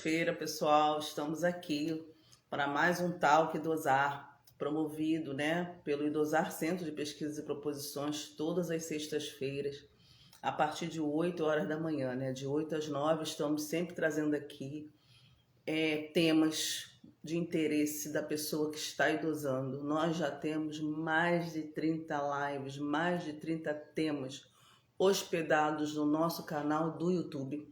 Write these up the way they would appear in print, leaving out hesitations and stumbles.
sexta-feira, pessoal, estamos aqui para mais um Talk Idosar, promovido, né, pelo Idosar Centro de Pesquisas e Proposições, todas as sextas-feiras, a partir de 8 horas da manhã, né, de 8 às 9, estamos sempre trazendo aqui temas de interesse da pessoa que está idosando. Nós já temos mais de 30 lives, mais de 30 temas hospedados no nosso canal do YouTube.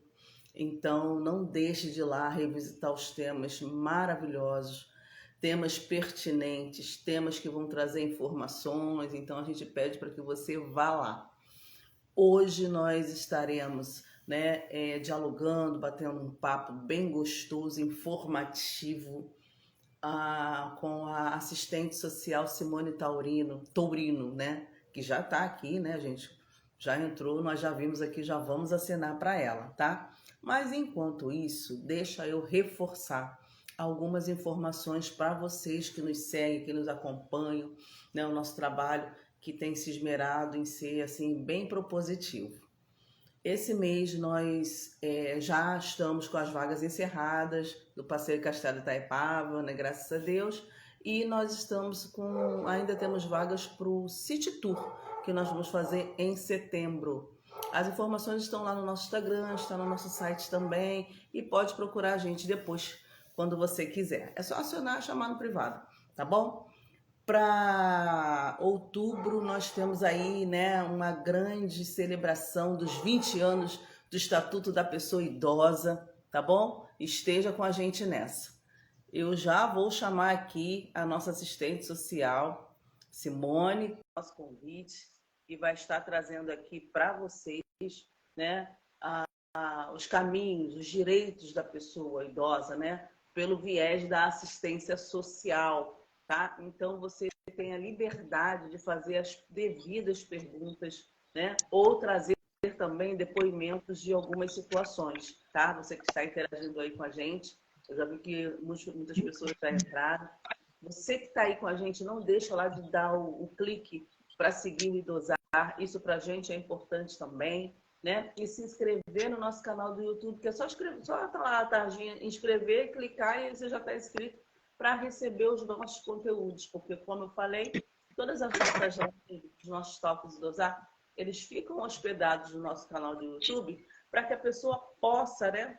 Então, não deixe de ir lá revisitar os temas maravilhosos, temas pertinentes, temas que vão trazer informações. Então, a gente pede para que você vá lá. Hoje nós estaremos dialogando, batendo um papo bem gostoso, informativo, com a assistente social Simone Tourino, né? Que já está aqui, né, gente? Já entrou, nós já vimos aqui, já vamos acenar para ela, tá? Mas enquanto isso, deixa eu reforçar algumas informações para vocês que nos seguem, que nos acompanham, né? O nosso trabalho que tem se esmerado em ser assim bem propositivo. Esse mês nós já estamos com as vagas encerradas do Passeio Castelo Itaipava, né, graças a Deus, e nós estamos ainda temos vagas para o City Tour, que nós vamos fazer em setembro. As informações estão lá no nosso Instagram, está no nosso site também, e pode procurar a gente depois, quando você quiser. É só acionar, chamar no privado, tá bom? Para outubro nós temos aí, né, uma grande celebração dos 20 anos do Estatuto da Pessoa Idosa, tá bom? Esteja com a gente nessa. Eu já vou chamar aqui a nossa assistente social, Simone, nosso convite, que vai estar trazendo aqui para vocês, né, os caminhos, os direitos da pessoa idosa, né, pelo viés da assistência social. Tá? Então, você tem a liberdade de fazer as devidas perguntas, né? Ou trazer também depoimentos de algumas situações. Tá? Você que está interagindo aí com a gente, eu já vi que muitas pessoas já entraram. Você que está aí com a gente, não deixa lá de dar o clique para seguir o Idosar. Isso para a gente é importante também. Né? E se inscrever no nosso canal do YouTube, que é só tá lá a tarjinha, inscrever, clicar e você já está inscrito para receber os nossos conteúdos, porque, como eu falei, todas as nossas lives, os nossos toques do Idosar, eles ficam hospedados no nosso canal do YouTube para que a pessoa possa, né,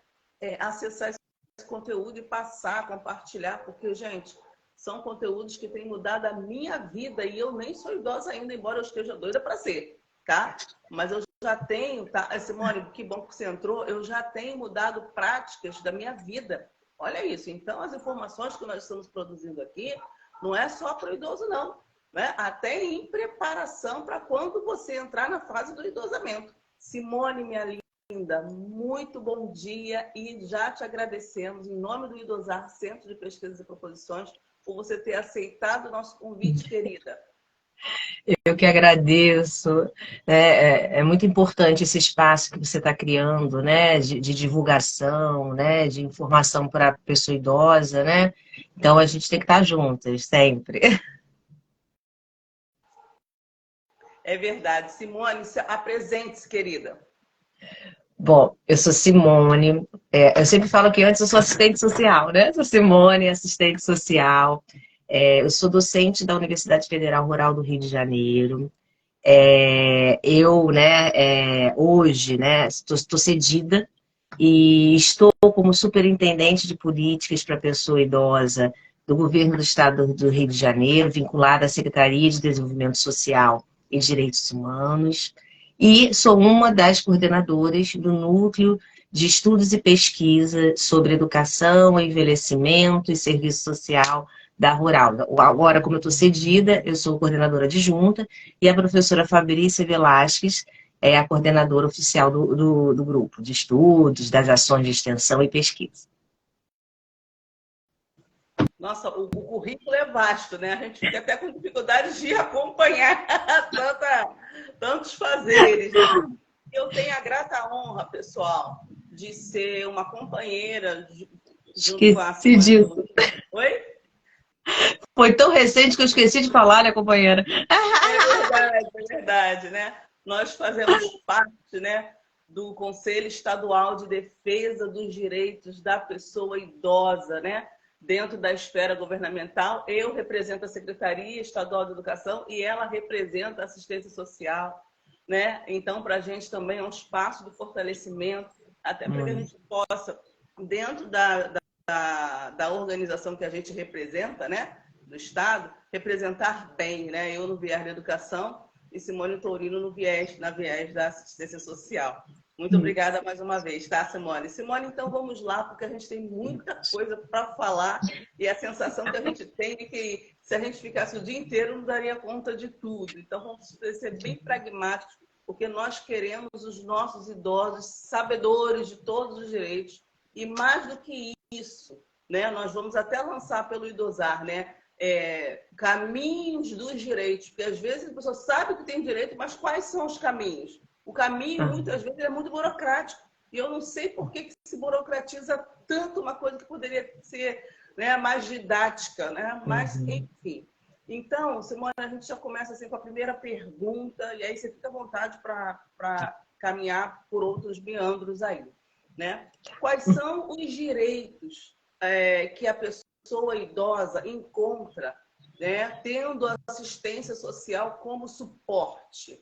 acessar esse conteúdo e passar, compartilhar, porque, gente, são conteúdos que têm mudado a minha vida e eu nem sou idosa ainda, embora eu esteja doida para ser, tá? Mas eu já tenho, tá? Simone, que bom que você entrou, eu já tenho mudado práticas da minha vida. Olha isso. Então, as informações que nós estamos produzindo aqui não é só para o idoso, não. Né? Até em preparação para quando você entrar na fase do idosamento. Simone, minha linda, muito bom dia e já te agradecemos, em nome do Idosar Centro de Pesquisas e Proposições, por você ter aceitado o nosso convite, querida. Eu que agradeço. É muito importante esse espaço que você está criando, né, de divulgação, né, de informação para a pessoa idosa, né? Então a gente tem que estar juntas sempre. É verdade. Simone, apresente-se, querida. Bom, eu sou Simone. Eu sempre falo que antes eu sou assistente social, né? Sou Simone, assistente social. Eu sou docente da Universidade Federal Rural do Rio de Janeiro. Hoje, né, estou cedida e estou como superintendente de políticas para a pessoa idosa do governo do estado do Rio de Janeiro, vinculada à Secretaria de Desenvolvimento Social e Direitos Humanos, e sou uma das coordenadoras do Núcleo de Estudos e Pesquisa sobre Educação, Envelhecimento e Serviço Social da Rural. Agora, como eu estou cedida, eu sou coordenadora adjunta e a professora Fabrícia Velasquez é a coordenadora oficial do grupo de estudos, das ações de extensão e pesquisa. Nossa, o currículo é vasto, né? A gente fica até com dificuldade de acompanhar tantos fazeres. Eu tenho a grata honra, pessoal, de ser uma companheira junto com a disso. Oi? Foi tão recente que eu esqueci de falar, né, companheira? É verdade, né? Nós fazemos parte, né, do Conselho Estadual de Defesa dos Direitos da Pessoa Idosa, né? Dentro da esfera governamental. Eu represento a Secretaria Estadual de Educação e ela representa a assistência social, né? Então, para a gente também é um espaço de fortalecimento, até para que a gente possa, dentro da organização que a gente representa, né? Do Estado, representar bem, né? Eu no viés da educação e Simone Tourino na viés da assistência social. Muito obrigada mais uma vez, tá, Simone? Simone, então vamos lá, porque a gente tem muita coisa para falar e a sensação que a gente tem é que se a gente ficasse o dia inteiro não daria conta de tudo. Então vamos ser bem pragmáticos, porque nós queremos os nossos idosos sabedores de todos os direitos e mais do que isso, né? Nós vamos até lançar pelo Idosar, né? Caminhos dos direitos, porque às vezes a pessoa sabe que tem direito, mas quais são os caminhos? O caminho, muitas vezes, é muito burocrático. E eu não sei por que se burocratiza tanto uma coisa que poderia ser, né, mais didática, né? Mas, enfim. Então, Simone, a gente já começa assim, com a primeira pergunta, e aí você fica à vontade para caminhar por outros meandros aí, né? Quais são os direitos que a pessoa idosa encontra, né, tendo a assistência social como suporte?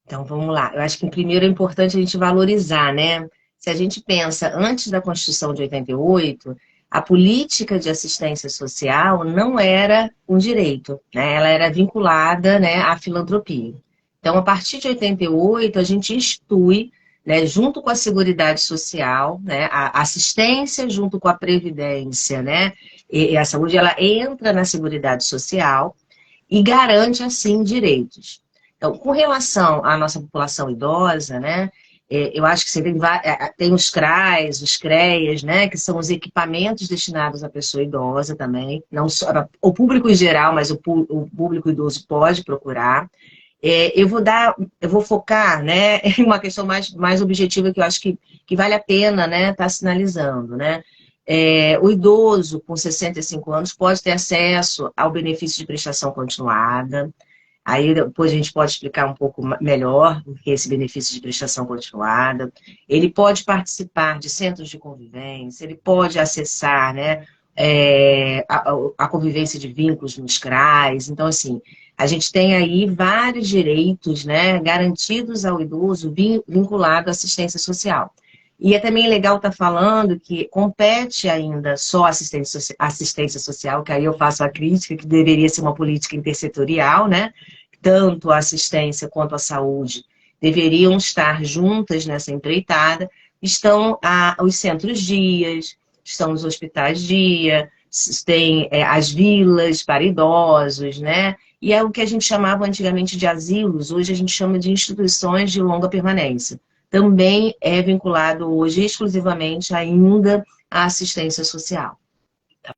Então, vamos lá. Eu acho que primeiro é importante a gente valorizar, né? Se a gente pensa, antes da Constituição de 88, a política de assistência social não era um direito, né? Ela era vinculada, né, à filantropia. Então, a partir de 88, a gente institui, né, junto com a Seguridade Social, né, a assistência junto com a Previdência, né? E a saúde, ela entra na Seguridade Social e garante, assim, direitos. Então, com relação à nossa população idosa, né, eu acho que você tem os CRAs, os CREAs, né, que são os equipamentos destinados à pessoa idosa também, não só o público em geral, mas o público idoso pode procurar. Eu vou focar, né, em uma questão mais objetiva que eu acho que vale a pena, né, estar sinalizando, né. O idoso com 65 anos pode ter acesso ao benefício de prestação continuada. Aí depois a gente pode explicar um pouco melhor o que é esse benefício de prestação continuada. Ele pode participar de centros de convivência, ele pode acessar, né, a convivência de vínculos nos CRAs. Então, assim, a gente tem aí vários direitos, né, garantidos ao idoso vinculado à assistência social. E é também legal estar falando que compete ainda só assistência social, que aí eu faço a crítica que deveria ser uma política intersetorial, né? Tanto a assistência quanto a saúde deveriam estar juntas nessa empreitada. Estão os centros-dias, estão os hospitais-dia, tem as vilas para idosos, né? E é o que a gente chamava antigamente de asilos, hoje a gente chama de instituições de longa permanência. Também é vinculado hoje exclusivamente ainda à assistência social. Tá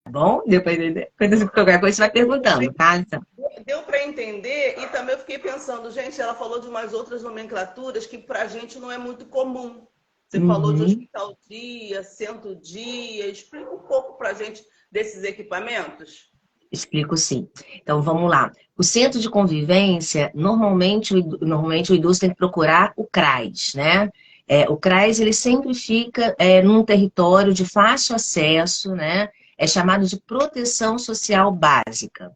bom? Deu para entender? Qualquer coisa você vai perguntando, tá? Então. Deu para entender e também eu fiquei pensando, gente, ela falou de umas outras nomenclaturas que para a gente não é muito comum. Você falou de hospital-dia, centro-dia. Explica um pouco para a gente desses equipamentos. Explico sim. Então, vamos lá. O centro de convivência, normalmente o idoso tem que procurar o CRAS, né? O CRAS, ele sempre fica num território de fácil acesso, né? É chamado de proteção social básica.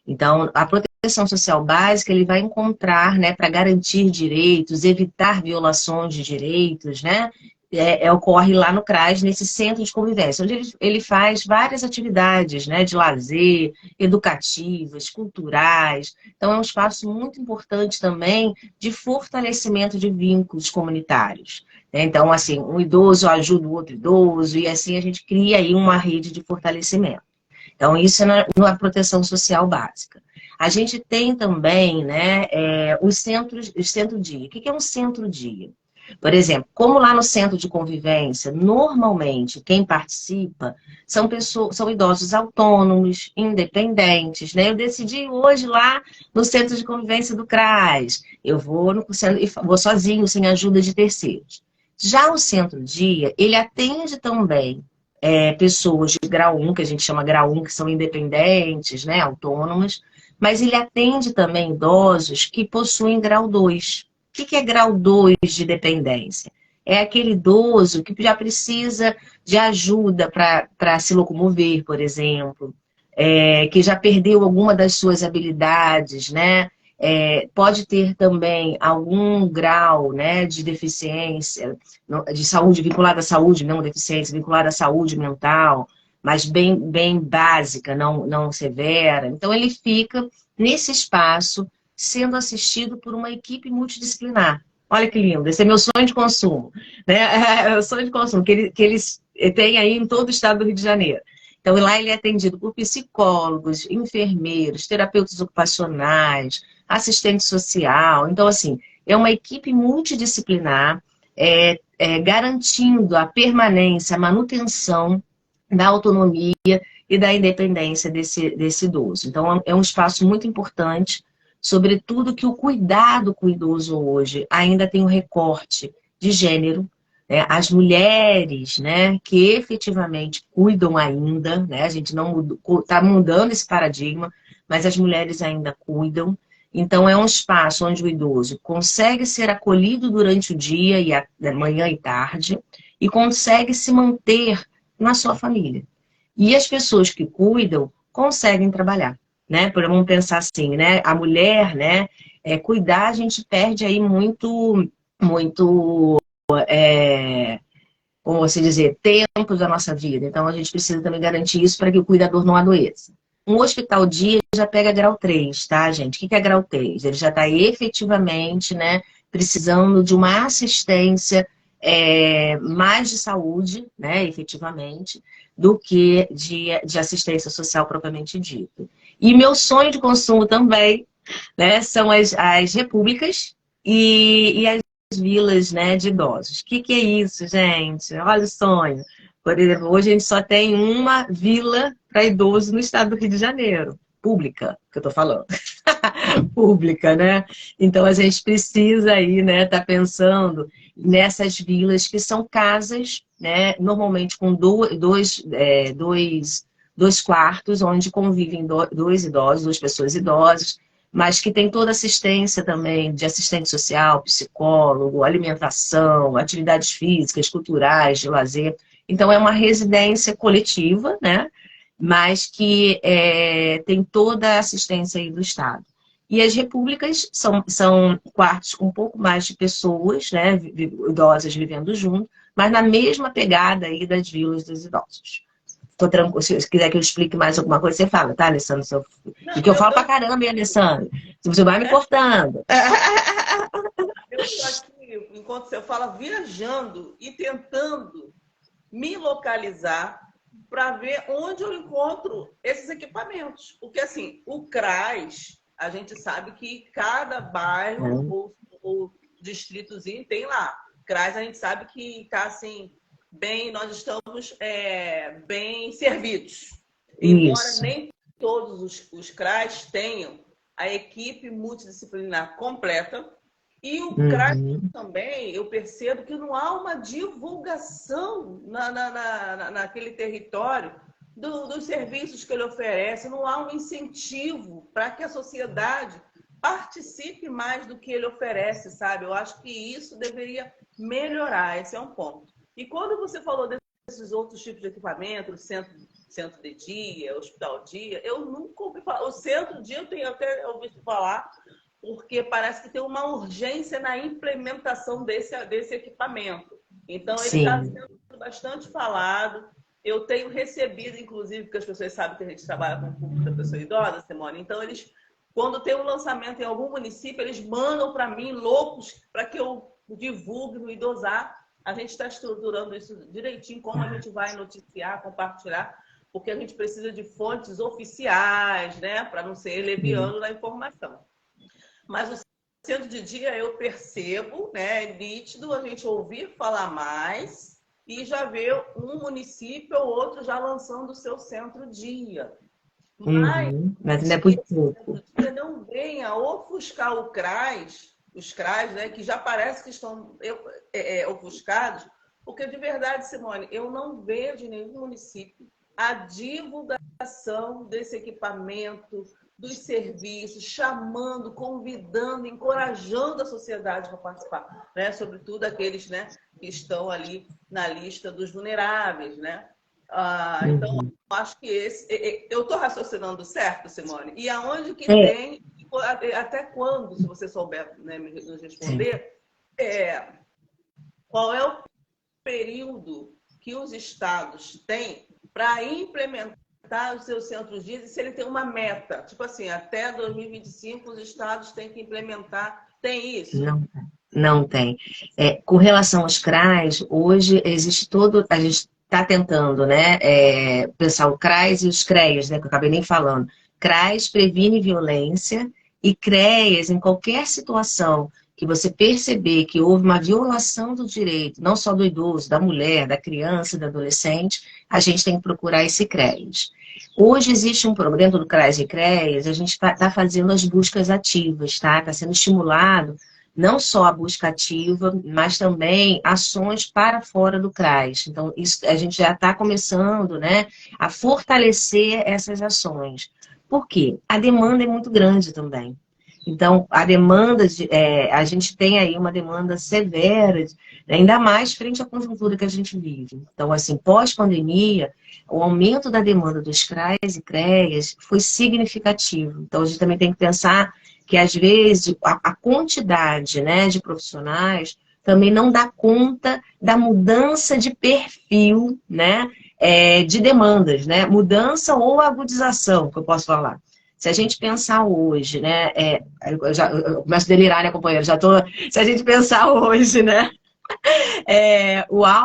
Então, a proteção social básica, ele vai encontrar, né, para garantir direitos, evitar violações de direitos, né? Ocorre lá no CRAS, nesse centro de convivência, onde ele faz várias atividades, né, de lazer, educativas, culturais. Então, é um espaço muito importante também de fortalecimento de vínculos comunitários. Então, assim, um idoso ajuda o outro idoso, e assim a gente cria aí uma rede de fortalecimento. Então, isso é na proteção social básica. A gente tem também, né, os centro-dia. O que é um centro-dia? Por exemplo, como lá no centro de convivência, normalmente quem participa são idosos autônomos, independentes, né? Eu decidi hoje lá no centro de convivência do CRAS, eu vou sozinho, sem ajuda de terceiros. Já o centro-dia, ele atende também pessoas de grau 1, que a gente chama grau 1, que são independentes, né, autônomas, mas ele atende também idosos que possuem grau 2. que é grau 2 de dependência? É aquele idoso que já precisa de ajuda para se locomover, por exemplo, que já perdeu alguma das suas habilidades, né? Pode ter também algum grau, né, de deficiência, de saúde vinculada à saúde, não deficiência, vinculada à saúde mental, mas bem básica, não severa. Então, ele fica nesse espaço sendo assistido por uma equipe multidisciplinar. Olha que lindo, esse é meu sonho de consumo, né? É o sonho de consumo que eles têm aí em todo o estado do Rio de Janeiro. Então, lá ele é atendido por psicólogos, enfermeiros, terapeutas ocupacionais, assistente social. Então, assim, é uma equipe multidisciplinar, garantindo a permanência, a manutenção da autonomia e da independência desse idoso. Então, é um espaço muito importante, sobretudo que o cuidado com o idoso hoje ainda tem um recorte de gênero, né? As mulheres, né, que efetivamente cuidam ainda, né? A gente não está mudando esse paradigma, mas as mulheres ainda cuidam. Então, é um espaço onde o idoso consegue ser acolhido durante o dia, manhã e tarde, e consegue se manter na sua família. E as pessoas que cuidam conseguem trabalhar, né? Vamos pensar assim, né? A mulher, né? Cuidar, a gente perde aí muito, como você dizer, tempo da nossa vida. Então, a gente precisa também garantir isso para que o cuidador não adoeça. Um hospital dia já pega grau 3, tá, gente? O que é grau 3? Ele já está efetivamente, né, precisando de uma assistência mais de saúde, né, efetivamente, do que de assistência social propriamente dita. E meu sonho de consumo também, né, são as repúblicas e as vilas, né, de idosos. O que é isso, gente? Olha o sonho. Por exemplo, hoje a gente só tem uma vila para idoso no estado do Rio de Janeiro. Pública, que eu tô falando. Pública, né? Então a gente precisa aí, né, tá pensando nessas vilas que são casas, né, normalmente com dois quartos, onde convivem dois idosos, duas pessoas idosas, mas que tem toda assistência também de assistente social, psicólogo, alimentação, atividades físicas, culturais, de lazer. Então, é uma residência coletiva, né? Mas que tem toda a assistência aí do Estado. E as repúblicas são quartos com um pouco mais de pessoas, né? Idosas vivendo junto, mas na mesma pegada aí das vilas dos idosos. Tô tranquilo. Se quiser que eu explique mais alguma coisa, você fala, tá, Alessandro? Não, Porque eu falo pra caramba, hein, Alessandro? Se você vai me cortando. eu estou aqui, enquanto você fala, viajando e tentando me localizar para ver onde eu encontro esses equipamentos. Porque, assim, o CRAS, a gente sabe que cada bairro ou distritozinho tem lá. CRAS, a gente sabe que está, assim, bem, nós estamos bem servidos. Embora Isso. nem todos os CRAS tenham a equipe multidisciplinar completa, e o CRAS também, eu percebo que não há uma divulgação naquele território dos serviços que ele oferece, não há um incentivo para que a sociedade participe mais do que ele oferece, sabe? Eu acho que isso deveria melhorar, esse é um ponto. E quando você falou desses outros tipos de equipamento, centro de dia, hospital dia, eu nunca ouvi falar. O centro de dia eu tenho até ouvido falar, porque parece que tem uma urgência na implementação desse equipamento. Então, ele está sendo bastante falado. Eu tenho recebido, inclusive, porque as pessoas sabem que a gente trabalha com o público da pessoa idosa, Simone. Então, eles, quando tem um lançamento em algum município, eles mandam para mim, loucos, para que eu divulgue no Idosar. A gente está estruturando isso direitinho, como a gente vai noticiar, compartilhar, porque a gente precisa de fontes oficiais, né, para não ser leviano na informação. Mas o centro de dia eu percebo, né, é nítido a gente ouvir falar mais e já ver um município ou outro já lançando o seu centro-dia. Mas ainda é Que muito esse pouco. centro-dia não venha ofuscar o CRAS, os CRAS, né, que já parece que estão ofuscados, porque de verdade, Simone, eu não vejo em nenhum município a divulgação desse equipamento, dos serviços, chamando, convidando, encorajando a sociedade para participar, né? Sobretudo aqueles, né, que estão ali na lista dos vulneráveis, né? Então, acho que eu estou raciocinando certo, Simone? E aonde que tem, até quando, se você souber, né, nos responder, qual é o período que os estados têm para implementar os seus centros de e se ele tem uma meta, tipo assim, até 2025 os estados têm que implementar, tem isso? Não tem. Com relação aos CRAs, hoje existe a gente está tentando, né, pensar o CRAs e os CREAs, né, que eu acabei nem falando. CRAs previne violência e CREAs, em qualquer situação que você perceber que houve uma violação do direito, não só do idoso, da mulher, da criança, do adolescente, a gente tem que procurar esse CREAs. Hoje existe um programa dentro do CRAs e CREAs, a gente está fazendo as buscas ativas, tá? Está sendo estimulado não só a busca ativa, mas também ações para fora do CRAS. Então, isso, a gente já está começando, né, a fortalecer essas ações. Por quê? A demanda é muito grande também. Então, a demanda, a gente tem aí uma demanda severa, ainda mais frente à conjuntura que a gente vive. Então, assim, pós-pandemia, o aumento da demanda dos CRAs e CREAs foi significativo. Então, a gente também tem que pensar que, às vezes, a quantidade, né, de profissionais também não dá conta da mudança de perfil, né, de demandas, né, mudança ou agudização, que eu posso falar. Se a gente pensar hoje, né, eu começo a delirar, né, companheiro? Se a gente pensar hoje, né,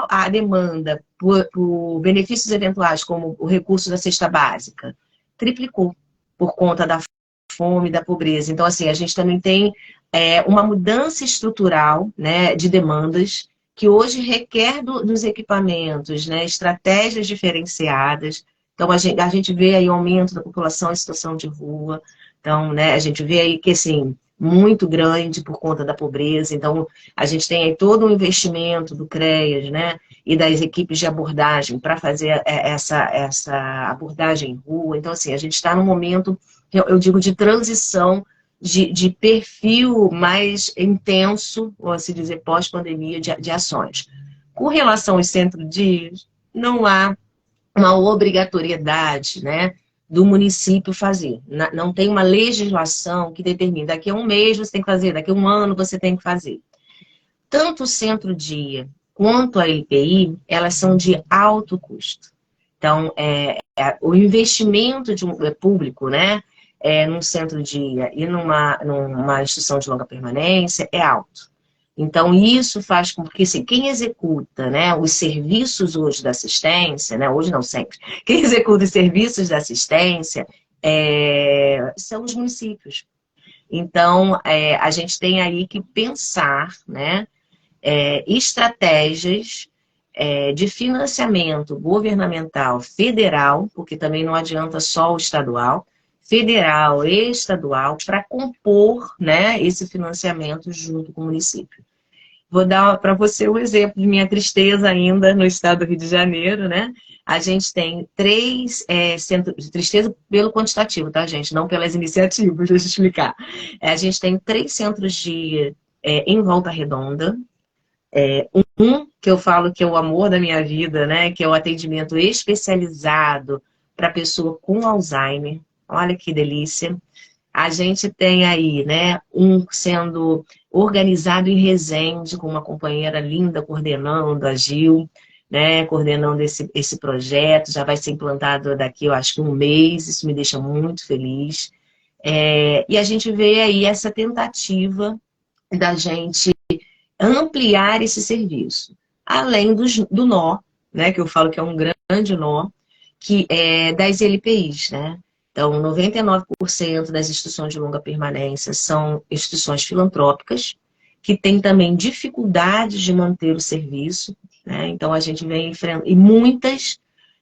a demanda por benefícios eventuais, como o recurso da cesta básica, triplicou por conta da fome e da pobreza. Então, assim, a gente também tem uma mudança estrutural, né, de demandas que hoje requer dos equipamentos, né, estratégias diferenciadas. Então, a gente vê aí o aumento da população em situação de rua. Então, né, a gente vê aí que, assim, muito grande por conta da pobreza. Então, a gente tem aí todo um investimento do CREAS, né, e das equipes de abordagem para fazer essa abordagem em rua. Então, assim, a gente está num momento, eu digo, de transição de perfil mais intenso, ou se dizer, pós-pandemia, de ações. Com relação aos centros não há uma obrigatoriedade, né, do município fazer. Não tem uma legislação que determine, daqui a um mês você tem que fazer, daqui a um ano você tem que fazer. Tanto o centro-dia quanto a EPI, elas são de alto custo. Então, o investimento público, né, num centro-dia e numa instituição de longa permanência é alto. Então, isso faz com que, assim, quem executa, né, os serviços hoje da assistência, né, hoje não sempre, quem executa os serviços da assistência são os municípios. Então, a gente tem aí que pensar, né, estratégias de financiamento governamental federal, porque também não adianta só o estadual, federal e estadual, para compor, né, esse financiamento junto com o município. Vou dar para você um exemplo de minha tristeza ainda no estado do Rio de Janeiro, né? A gente tem 3 centros de tristeza pelo quantitativo, tá, gente? Não pelas iniciativas, deixa eu explicar. A gente tem 3 centros em Volta Redonda. Que eu falo que é o amor da minha vida, né? Que é o atendimento especializado para pessoa com Alzheimer. Olha que delícia. A gente tem aí, né, um sendo organizado em Resende, com uma companheira linda coordenando, a Gil, né, coordenando esse projeto. Já vai ser implantado daqui, eu acho que um mês, isso me deixa muito feliz. E a gente vê aí essa tentativa da gente ampliar esse serviço. Além do nó, né, que eu falo que é um grande nó, que é das LPIs, né? Então, 99% das instituições de longa permanência são instituições filantrópicas, que têm também dificuldades de manter o serviço, né? Então, a gente vem enfrentando, e muitas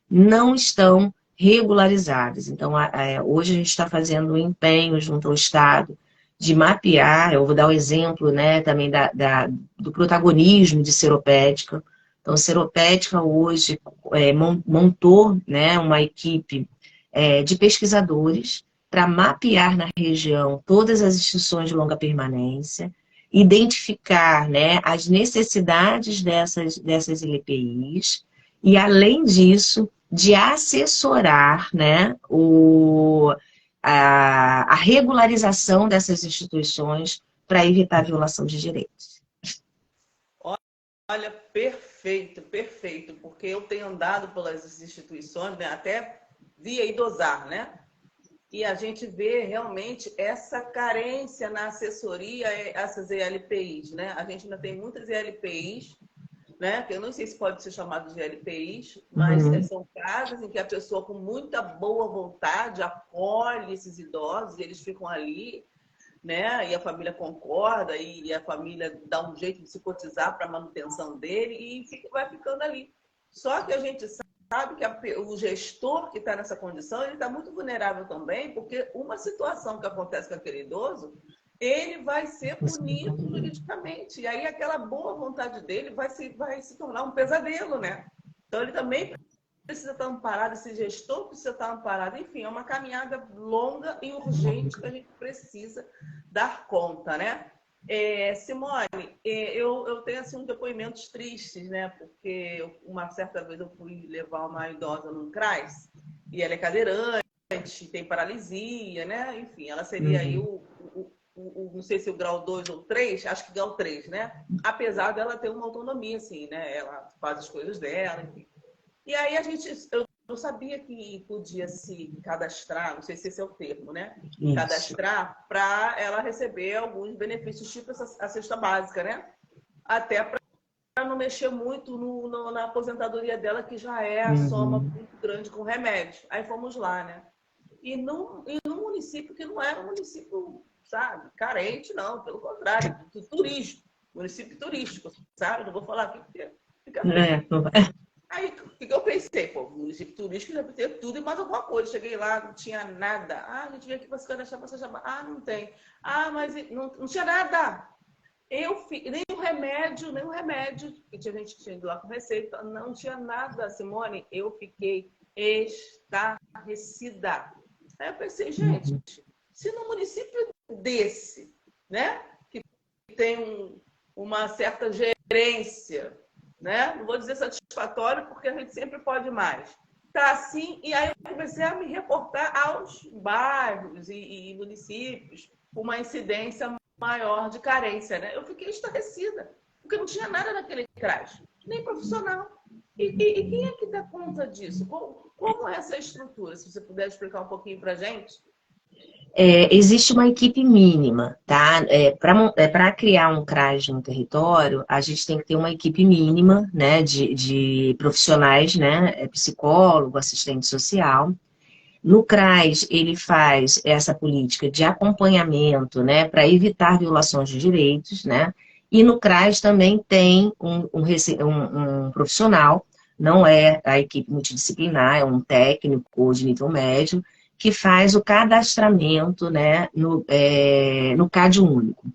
não estão regularizadas. Então, hoje a gente está fazendo um empenho junto ao Estado de mapear, eu vou dar o exemplo, né, também do protagonismo de Seropédica. Então, Seropédica hoje montou, né, uma equipe de pesquisadores para mapear na região todas as instituições de longa permanência, identificar, né, as necessidades dessas LPIs e, além disso, de assessorar, né, a regularização dessas instituições para evitar a violação de direitos. Olha, perfeito, perfeito, porque eu tenho andado pelas instituições, né, até via Idosar, né? E a gente vê realmente essa carência na assessoria a essas ELPIs, né? A gente ainda tem muitas ELPIs, né? Que eu não sei se pode ser chamado de ELPIs, mas são casas em que a pessoa com muita boa vontade acolhe esses idosos e eles ficam ali, né? E a família concorda e a família dá um jeito de se cotizar para a manutenção dele e vai ficando ali. Só que a gente sabe que o gestor que está nessa condição, ele está muito vulnerável também, porque uma situação que acontece com aquele idoso, ele vai ser punido juridicamente. E aí aquela boa vontade dele vai se tornar um pesadelo, né? Então ele também precisa estar amparado, esse gestor precisa estar amparado. Enfim, é uma caminhada longa e urgente que a gente precisa dar conta, né? Simone, eu tenho assim, depoimentos tristes, né? Porque uma certa vez eu fui levar uma idosa num CRAS e ela é cadeirante, tem paralisia, né? Enfim, ela seria aí não sei se o grau 2 ou 3, acho que grau 3, né? Apesar dela ter uma autonomia, assim, né? Ela faz as coisas dela, enfim. E aí eu não sabia que podia se cadastrar, não sei se esse é o termo, né? Isso. Cadastrar para ela receber alguns benefícios, tipo a cesta básica, né? Até para não mexer muito na aposentadoria dela, que já é a soma muito grande com remédio. Aí fomos lá, né? E num município que não era um município, sabe, carente, não, pelo contrário, turístico, município turístico, sabe? Não vou falar aqui porque fica feio. Aí, o que eu pensei? Pô, município turístico deve ter tudo e mais alguma coisa. Cheguei lá, não tinha nada. Ah, a gente veio aqui para se cadastrar para você chamar. Ah, não tem. Ah, mas não tinha nada. Nem o remédio, que tinha gente que tinha ido lá com receita, não tinha nada, Simone. Eu fiquei estarrecida. Aí eu pensei, gente, se no município desse, né, que tem uma certa gerência, né? Não vou dizer satisfatório, porque a gente sempre pode mais. Tá assim, e aí eu comecei a me reportar aos bairros e municípios com uma incidência maior de carência, né? Eu fiquei estarrecida, porque não tinha nada naquele CRAS, nem profissional. E quem é que dá conta disso? Como é essa estrutura? Se você puder explicar um pouquinho para a gente. Existe uma equipe mínima, tá? Para criar um CRAS no território, a gente tem que ter uma equipe mínima, né, de profissionais, né, psicólogo, assistente social. No CRAS, ele faz essa política de acompanhamento, né, para evitar violações de direitos, né? E no CRAS também tem um profissional, não é a equipe multidisciplinar, é um técnico de nível médio, que faz o cadastramento, né, no CAD único.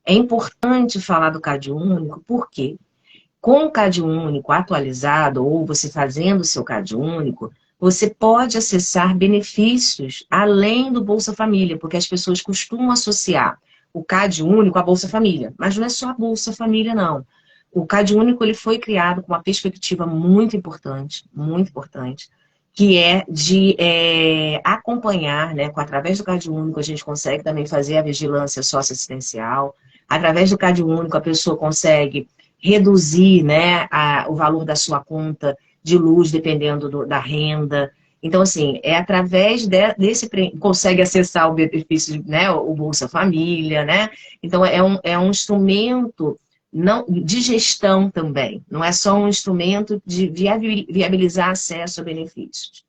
É importante falar do CAD único, porque com o CAD único atualizado, ou você fazendo o seu CAD único, você pode acessar benefícios além do Bolsa Família, porque as pessoas costumam associar o CAD único à Bolsa Família. Mas não é só a Bolsa Família, não. O CAD único ele foi criado com uma perspectiva muito importante, que é de acompanhar, né, através do CAD único a gente consegue também fazer a vigilância socioassistencial, através do CAD único a pessoa consegue reduzir, né, o valor da sua conta de luz, dependendo da renda. Então, assim, através desse consegue acessar o benefício, né, o Bolsa Família, né? Então, é um instrumento de gestão também, não é só um instrumento de viabilizar acesso a benefícios.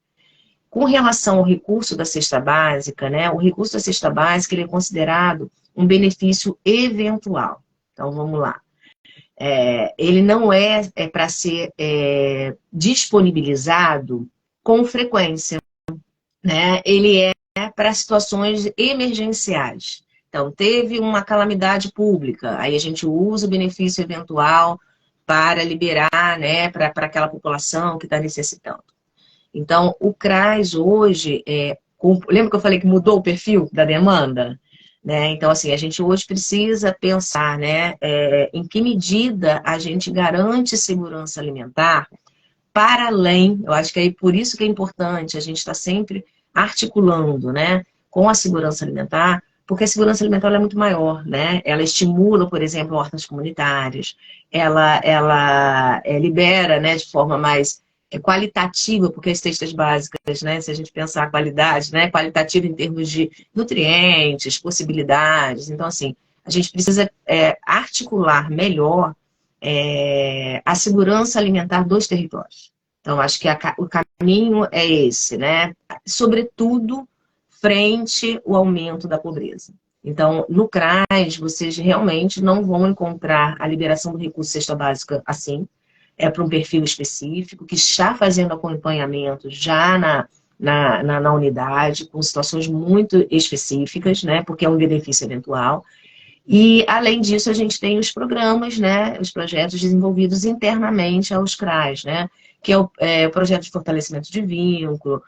Com relação ao recurso da cesta básica, né, o recurso da cesta básica ele é considerado um benefício eventual. Então, vamos lá. Ele não é para ser disponibilizado com frequência, né? Ele é para situações emergenciais. Então, teve uma calamidade pública, aí a gente usa o benefício eventual para liberar, né, para aquela população que está necessitando. Então, o CRAS hoje, Lembra que eu falei que mudou o perfil da demanda? Né? Então, assim, a gente hoje precisa pensar, né, em que medida a gente garante segurança alimentar para além, eu acho que é por isso que é importante a gente estar sempre articulando, né, com a segurança alimentar, porque a segurança alimentar ela é muito maior, né? Ela estimula, por exemplo, hortas comunitárias, ela libera, né, de forma mais qualitativa, porque as cestas básicas, né, se a gente pensar a qualidade, né, qualitativa em termos de nutrientes, possibilidades, então, assim, a gente precisa articular melhor a segurança alimentar dos territórios. Então, acho que o caminho é esse, né? Sobretudo, frente ao aumento da pobreza. Então, no CRAS, vocês realmente não vão encontrar a liberação do recurso cesta básica assim, é para um perfil específico, que está fazendo acompanhamento já na unidade, com situações muito específicas, né? Porque é um benefício eventual. E, além disso, a gente tem os programas, né, os projetos desenvolvidos internamente aos CRAs, né, que é o projeto de fortalecimento de vínculo,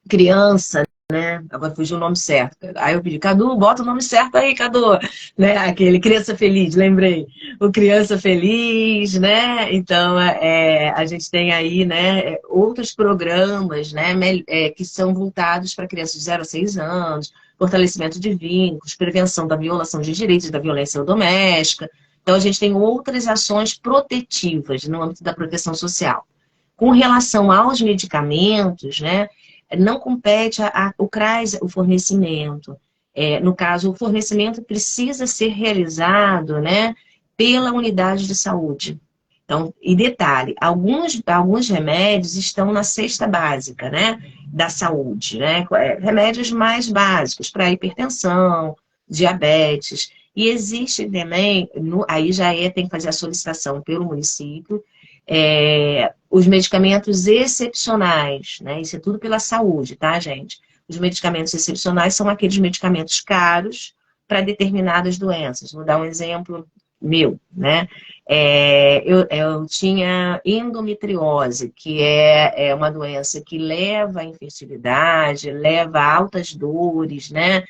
criança, né, agora fugiu o nome certo. Aí eu pedi, Cadu, bota o nome certo aí, Cadu, né, aquele Criança Feliz, lembrei, o Criança Feliz, né, então a gente tem aí, né, outros programas, né, que são voltados para crianças de 0 a 6 anos, fortalecimento de vínculos, prevenção da violação de direitos e da violência doméstica. Então, a gente tem outras ações protetivas no âmbito da proteção social. Com relação aos medicamentos, né, não compete o CRAS o fornecimento. No caso, o fornecimento precisa ser realizado, né, pela unidade de saúde. Então, e detalhe, alguns remédios estão na cesta básica, né, da saúde, né, remédios mais básicos para hipertensão, diabetes, e existe também, aí tem que fazer a solicitação pelo município, os medicamentos excepcionais, né, isso é tudo pela saúde, tá, gente? Os medicamentos excepcionais são aqueles medicamentos caros para determinadas doenças. Vou dar um exemplo meu, né? Eu tinha endometriose, que é uma doença que leva à infertilidade, leva a altas dores, né?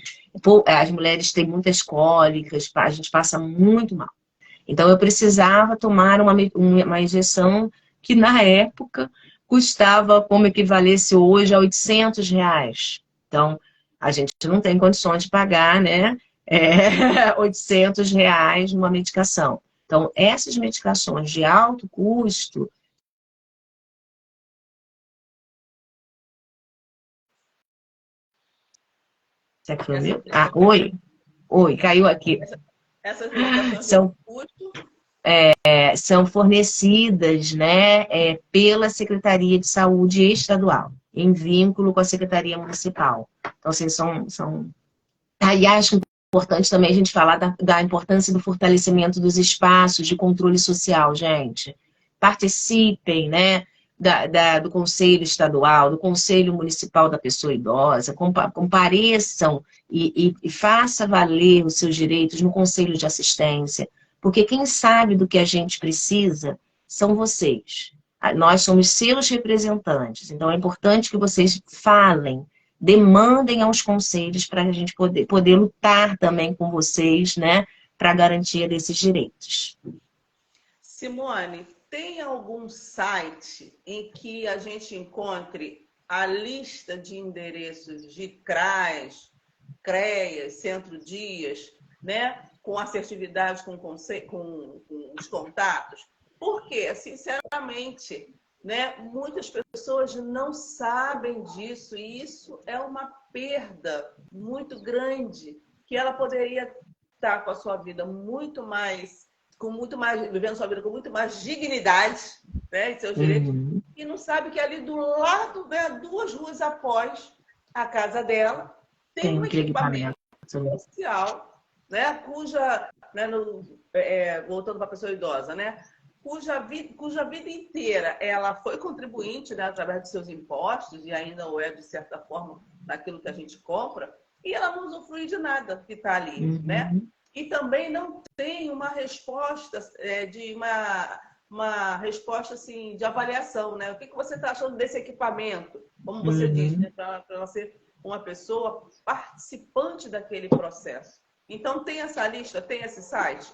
As mulheres têm muitas cólicas, a gente passa muito mal. Então, eu precisava tomar uma injeção que, na época, custava como equivalesse hoje a R$ 800. Então, a gente não tem condições de pagar, né? R$ 800 numa medicação. Então, essas medicações de alto custo. Será que foi o meu? Ah, oi, caiu aqui. Essas medicações de São, custo. são fornecidas, né, pela Secretaria de Saúde Estadual, em vínculo com a Secretaria Municipal. Então, assim, são... Aí acho importante também a gente falar da importância do fortalecimento dos espaços de controle social, gente. Participem, né, do Conselho Estadual, do Conselho Municipal da Pessoa Idosa, compareçam e faça valer os seus direitos no Conselho de Assistência, porque quem sabe do que a gente precisa são vocês. Nós somos seus representantes, então é importante que vocês falem, demandem aos conselhos para a gente poder lutar também com vocês, né, para a garantia desses direitos. Simone, tem algum site em que a gente encontre a lista de endereços de CRAS, CREAS, Centro-Dias, né, com assertividade com os contatos? Porque, sinceramente, né, muitas pessoas não sabem disso e isso é uma perda muito grande, que ela poderia estar com a sua vida vivendo sua vida com muito mais dignidade, né, e seus direitos, e não sabe que ali do lado, né, 2 ruas após a casa dela, tem um equipamento social, né, voltando para a pessoa idosa, né, cuja vida inteira ela foi contribuinte, né, através de seus impostos, e ainda o é, de certa forma, naquilo que a gente compra, e ela não usufrui de nada que está ali, né? E também não tem uma resposta uma resposta assim, de avaliação, né? O que você está achando desse equipamento? Como você diz, Uhum. né? Para ela ser uma pessoa participante daquele processo. Então, tem essa lista, tem esse site?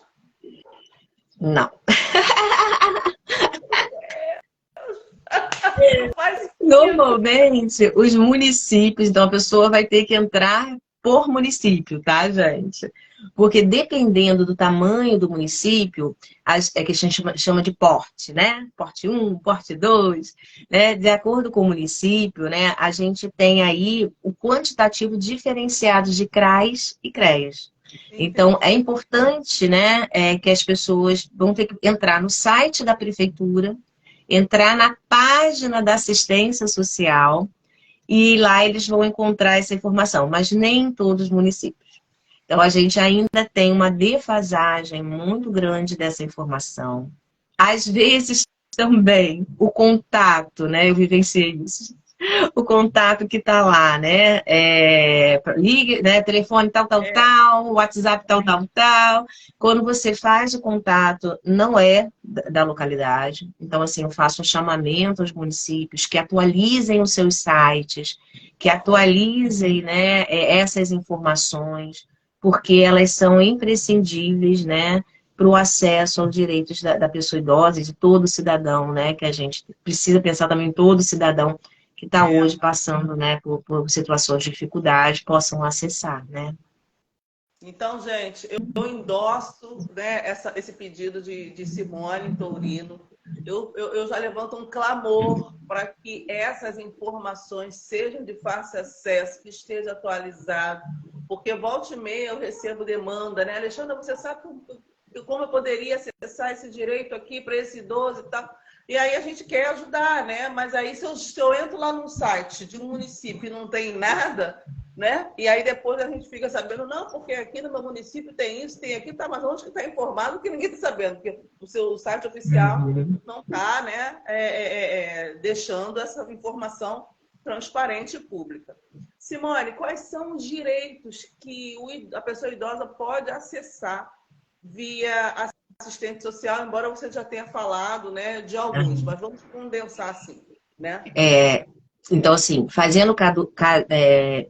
Não. Não faz sentido. Normalmente, os municípios, então a pessoa vai ter que entrar por município, tá, gente? Porque dependendo do tamanho do município, é que a gente chama de porte, né? Porte um, porte 2, né? De acordo com o município, né? A gente tem aí o quantitativo diferenciado de CRAs e CREAs. Então, é Entendi. importante, né, que as pessoas vão ter que entrar no site da prefeitura, entrar na página da assistência social e lá eles vão encontrar essa informação, mas nem em todos os municípios. Então, a gente ainda tem uma defasagem muito grande dessa informação. Às vezes, também, o contato, né? Eu vivenciei isso, o contato que está lá, né? Ligue, né? Telefone tal, tal, É, tal, WhatsApp tal, tal, tal. Quando você faz o contato, não é da localidade. Então, assim, eu faço um chamamento aos municípios que atualizem os seus sites, que atualizem, né, essas informações, porque elas são imprescindíveis, né? Para o acesso aos direitos da pessoa idosa e de todo cidadão, né? Que a gente precisa pensar também em todo cidadão que está é. hoje passando, né, por situações de dificuldade, possam acessar, né? Então, gente, eu endosso, né, esse pedido de Simone Tourino. Eu já levanto um clamor para que essas informações sejam de fácil acesso, que esteja atualizado, porque volta e meia eu recebo demanda, né? Alexandra, você sabe como eu poderia acessar esse direito aqui para esse idoso e tal? E aí a gente quer ajudar, né? Mas aí se eu entro lá num site de um município e não tem nada, né? E aí depois a gente fica sabendo, não, porque aqui no meu município tem isso, tem aquilo, tá, mas onde que está informado que ninguém está sabendo? Porque o seu site oficial Uhum. não está, né, deixando essa informação transparente e pública. Simone, quais são os direitos que a pessoa idosa pode acessar via assistente social, embora você já tenha falado, né, de alguns, mas vamos condensar assim, né? É, então, assim, fazendo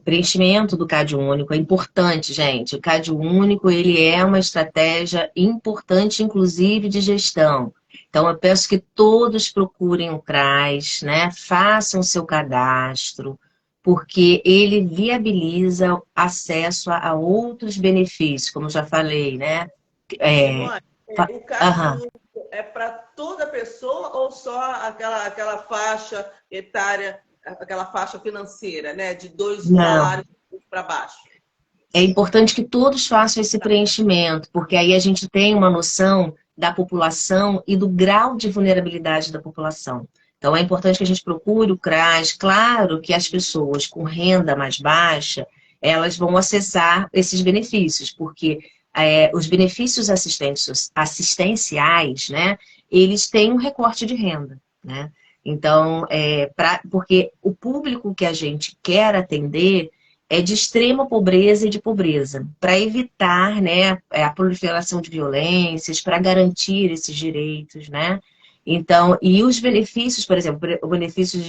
preenchimento do CAD único é importante, gente. O CAD único, ele é uma estratégia importante, inclusive, de gestão. Então, eu peço que todos procurem o CRAS, né? Façam o seu cadastro, porque ele viabiliza acesso a outros benefícios, como eu já falei, né? É, Simone, fa- o CAD Aham. único é para toda pessoa ou só aquela faixa etária, aquela faixa financeira, né? De dois Não. salários para baixo? É importante que todos façam esse preenchimento, porque aí a gente tem uma noção da população e do grau de vulnerabilidade da população. Então, é importante que a gente procure o CRAS. Claro que as pessoas com renda mais baixa, elas vão acessar esses benefícios, porque os benefícios assistenciais, né, eles têm um recorte de renda, né? Então, porque o público que a gente quer atender é de extrema pobreza e de pobreza, para evitar, né, a proliferação de violências, para garantir esses direitos, né? Então, e os benefícios, por exemplo, o benefício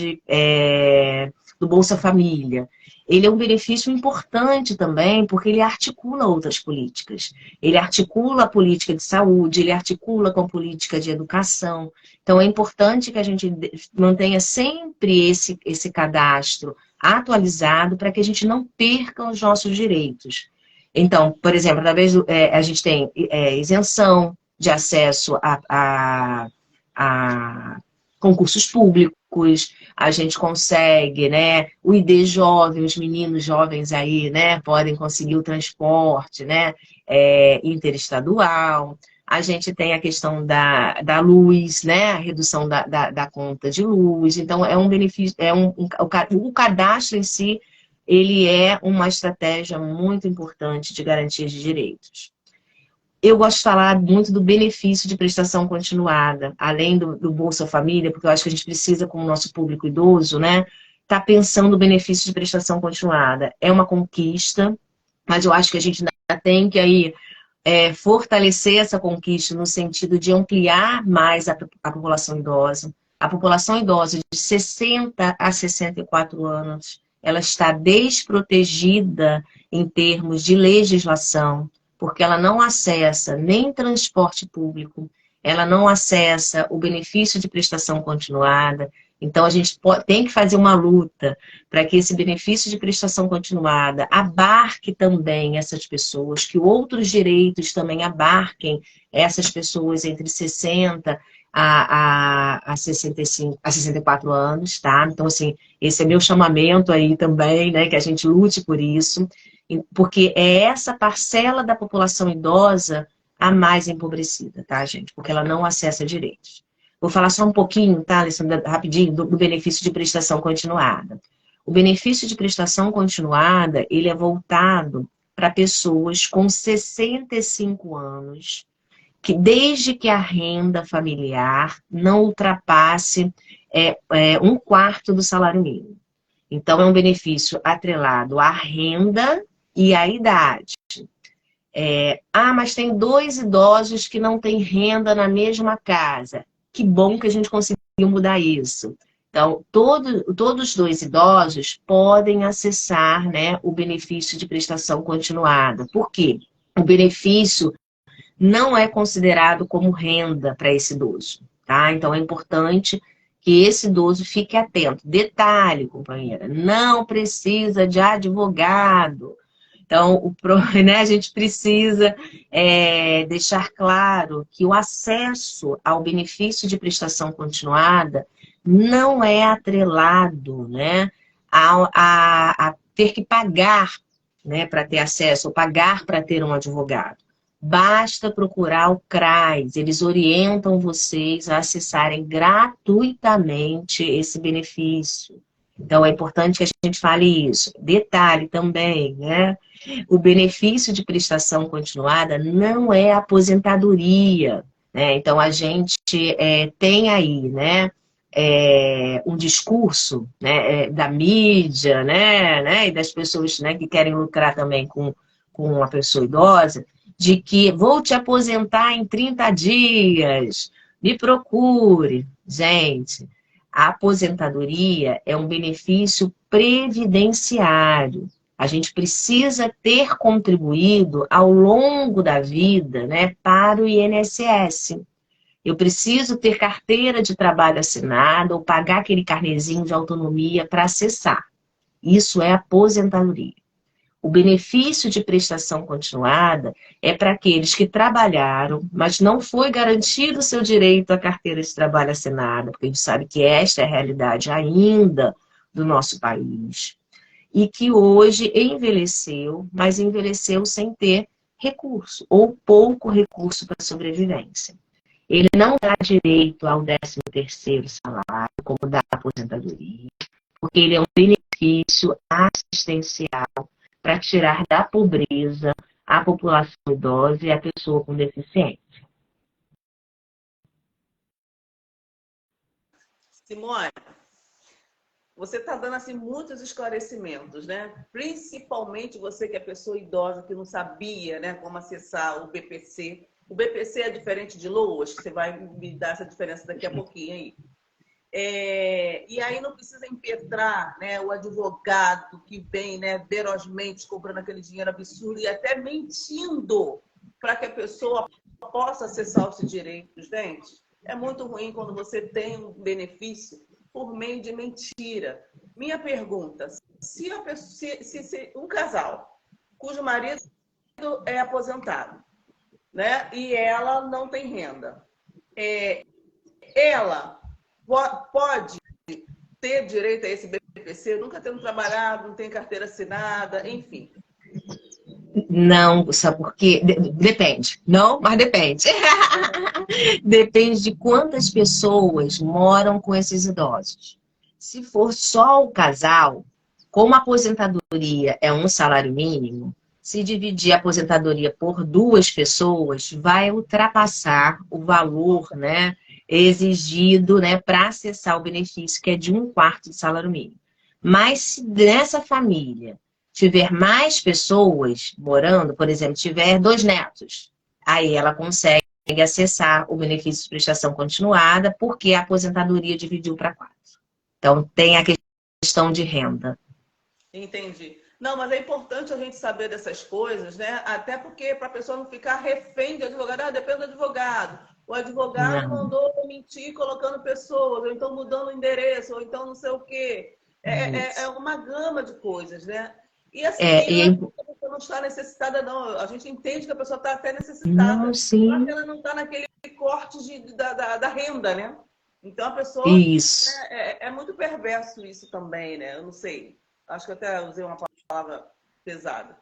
do Bolsa Família, ele é um benefício importante também, porque ele articula outras políticas. Ele articula a política de saúde, ele articula com a política de educação. Então, é importante que a gente mantenha sempre esse cadastro atualizado para que a gente não perca os nossos direitos. Então, por exemplo, a gente tem isenção de acesso a concursos públicos, a gente consegue, né, o ID jovem, os meninos jovens aí, né, podem conseguir o transporte, né, interestadual. A gente tem a questão da luz, né? A redução da conta de luz. Então, é um benefício, o cadastro em si, ele é uma estratégia muito importante de garantia de direitos. Eu gosto de falar muito do benefício de prestação continuada, além do Bolsa Família, porque eu acho que a gente precisa, como nosso público idoso, né, tá pensando no benefício de prestação continuada. É uma conquista, mas eu acho que a gente ainda tem que aí fortalecer essa conquista no sentido de ampliar mais a população idosa. A população idosa de 60 a 64 anos, ela está desprotegida em termos de legislação, porque ela não acessa nem transporte público, ela não acessa o benefício de prestação continuada. Então, a gente tem que fazer uma luta para que esse benefício de prestação continuada abarque também essas pessoas, que outros direitos também abarquem essas pessoas entre 60 a 65, a 64 anos, tá? Então, assim, esse é meu chamamento aí também, né? Que a gente lute por isso, porque é essa parcela da população idosa a mais empobrecida, tá, gente? Porque ela não acessa direitos. Vou falar só um pouquinho, tá, Alessandra, rapidinho, do benefício de prestação continuada. O benefício de prestação continuada, ele é voltado para pessoas com 65 anos, que desde que a renda familiar não ultrapasse um quarto do salário mínimo. Então, é um benefício atrelado à renda e à idade. Mas tem 2 idosos que não têm renda na mesma casa. Que bom que a gente conseguiu mudar isso. Então, todos os 2 idosos podem acessar, né, o benefício de prestação continuada. Por quê? O benefício não é considerado como renda para esse idoso, tá? Então, é importante que esse idoso fique atento. Detalhe, companheira, não precisa de advogado. Então, né, a gente precisa deixar claro que o acesso ao benefício de prestação continuada não é atrelado, né, a ter que pagar, né, para ter acesso, ou pagar para ter um advogado. Basta procurar o CRAS, eles orientam vocês a acessarem gratuitamente esse benefício. Então, é importante que a gente fale isso. Detalhe também, né? O benefício de prestação continuada não é aposentadoria, né? Então, a gente tem aí, né, um discurso, né, da mídia, né, e das pessoas, né, que querem lucrar também com uma pessoa idosa, de que vou te aposentar em 30 dias, me procure. Gente, a aposentadoria é um benefício previdenciário. A gente precisa ter contribuído ao longo da vida, né, para o INSS. Eu preciso ter carteira de trabalho assinada ou pagar aquele carnezinho de autonomia para acessar. Isso é aposentadoria. O benefício de prestação continuada é para aqueles que trabalharam, mas não foi garantido o seu direito à carteira de trabalho assinada, porque a gente sabe que esta é a realidade ainda do nosso país. E que hoje envelheceu, mas envelheceu sem ter recurso, ou pouco recurso para sobrevivência. Ele não dá direito ao 13º salário, como dá a aposentadoria, porque ele é um benefício assistencial para tirar da pobreza a população idosa e a pessoa com deficiência. Simone, você está dando assim muitos esclarecimentos, né? Principalmente você que é pessoa idosa que não sabia, né, como acessar o BPC. O BPC é diferente de LOAS, que você vai me dar essa diferença daqui a pouquinho aí. E aí não precisa impetrar, né, o advogado que vem, né, ferozmente cobrando aquele dinheiro absurdo e até mentindo para que a pessoa possa acessar os direitos, gente. É muito ruim quando você tem um benefício por meio de mentira. Minha pergunta, se um casal cujo marido é aposentado, né, e ela não tem renda, ela pode ter direito a esse BPC, nunca tendo trabalhado, não tem carteira assinada, enfim. Não, sabe por quê? Depende. Não, mas depende. Depende de quantas pessoas moram com esses idosos. Se for só o casal, como a aposentadoria é um salário mínimo, se dividir a aposentadoria por 2 pessoas, vai ultrapassar o valor, né, exigido, né, para acessar o benefício, que é de 1/4 do salário mínimo. Mas se nessa família tiver mais pessoas morando, por exemplo, tiver 2 netos, aí ela consegue acessar o benefício de prestação continuada, porque a aposentadoria dividiu para 4. Então, tem a questão de renda. Entendi. Não, mas é importante a gente saber dessas coisas, né? Até porque para a pessoa não ficar refém de advogado, depende do advogado. O advogado Não. mandou mentir colocando pessoas, ou então mudando o endereço, ou então não sei o quê. É uma gama de coisas, né? E assim, a pessoa não está necessitada, não. A gente entende que a pessoa está até necessitada. Não, Só que sim. ela não está naquele corte da renda, né? Então a pessoa Isso. é muito perverso isso também, né? Eu não sei. Acho que até usei uma palavra pesada.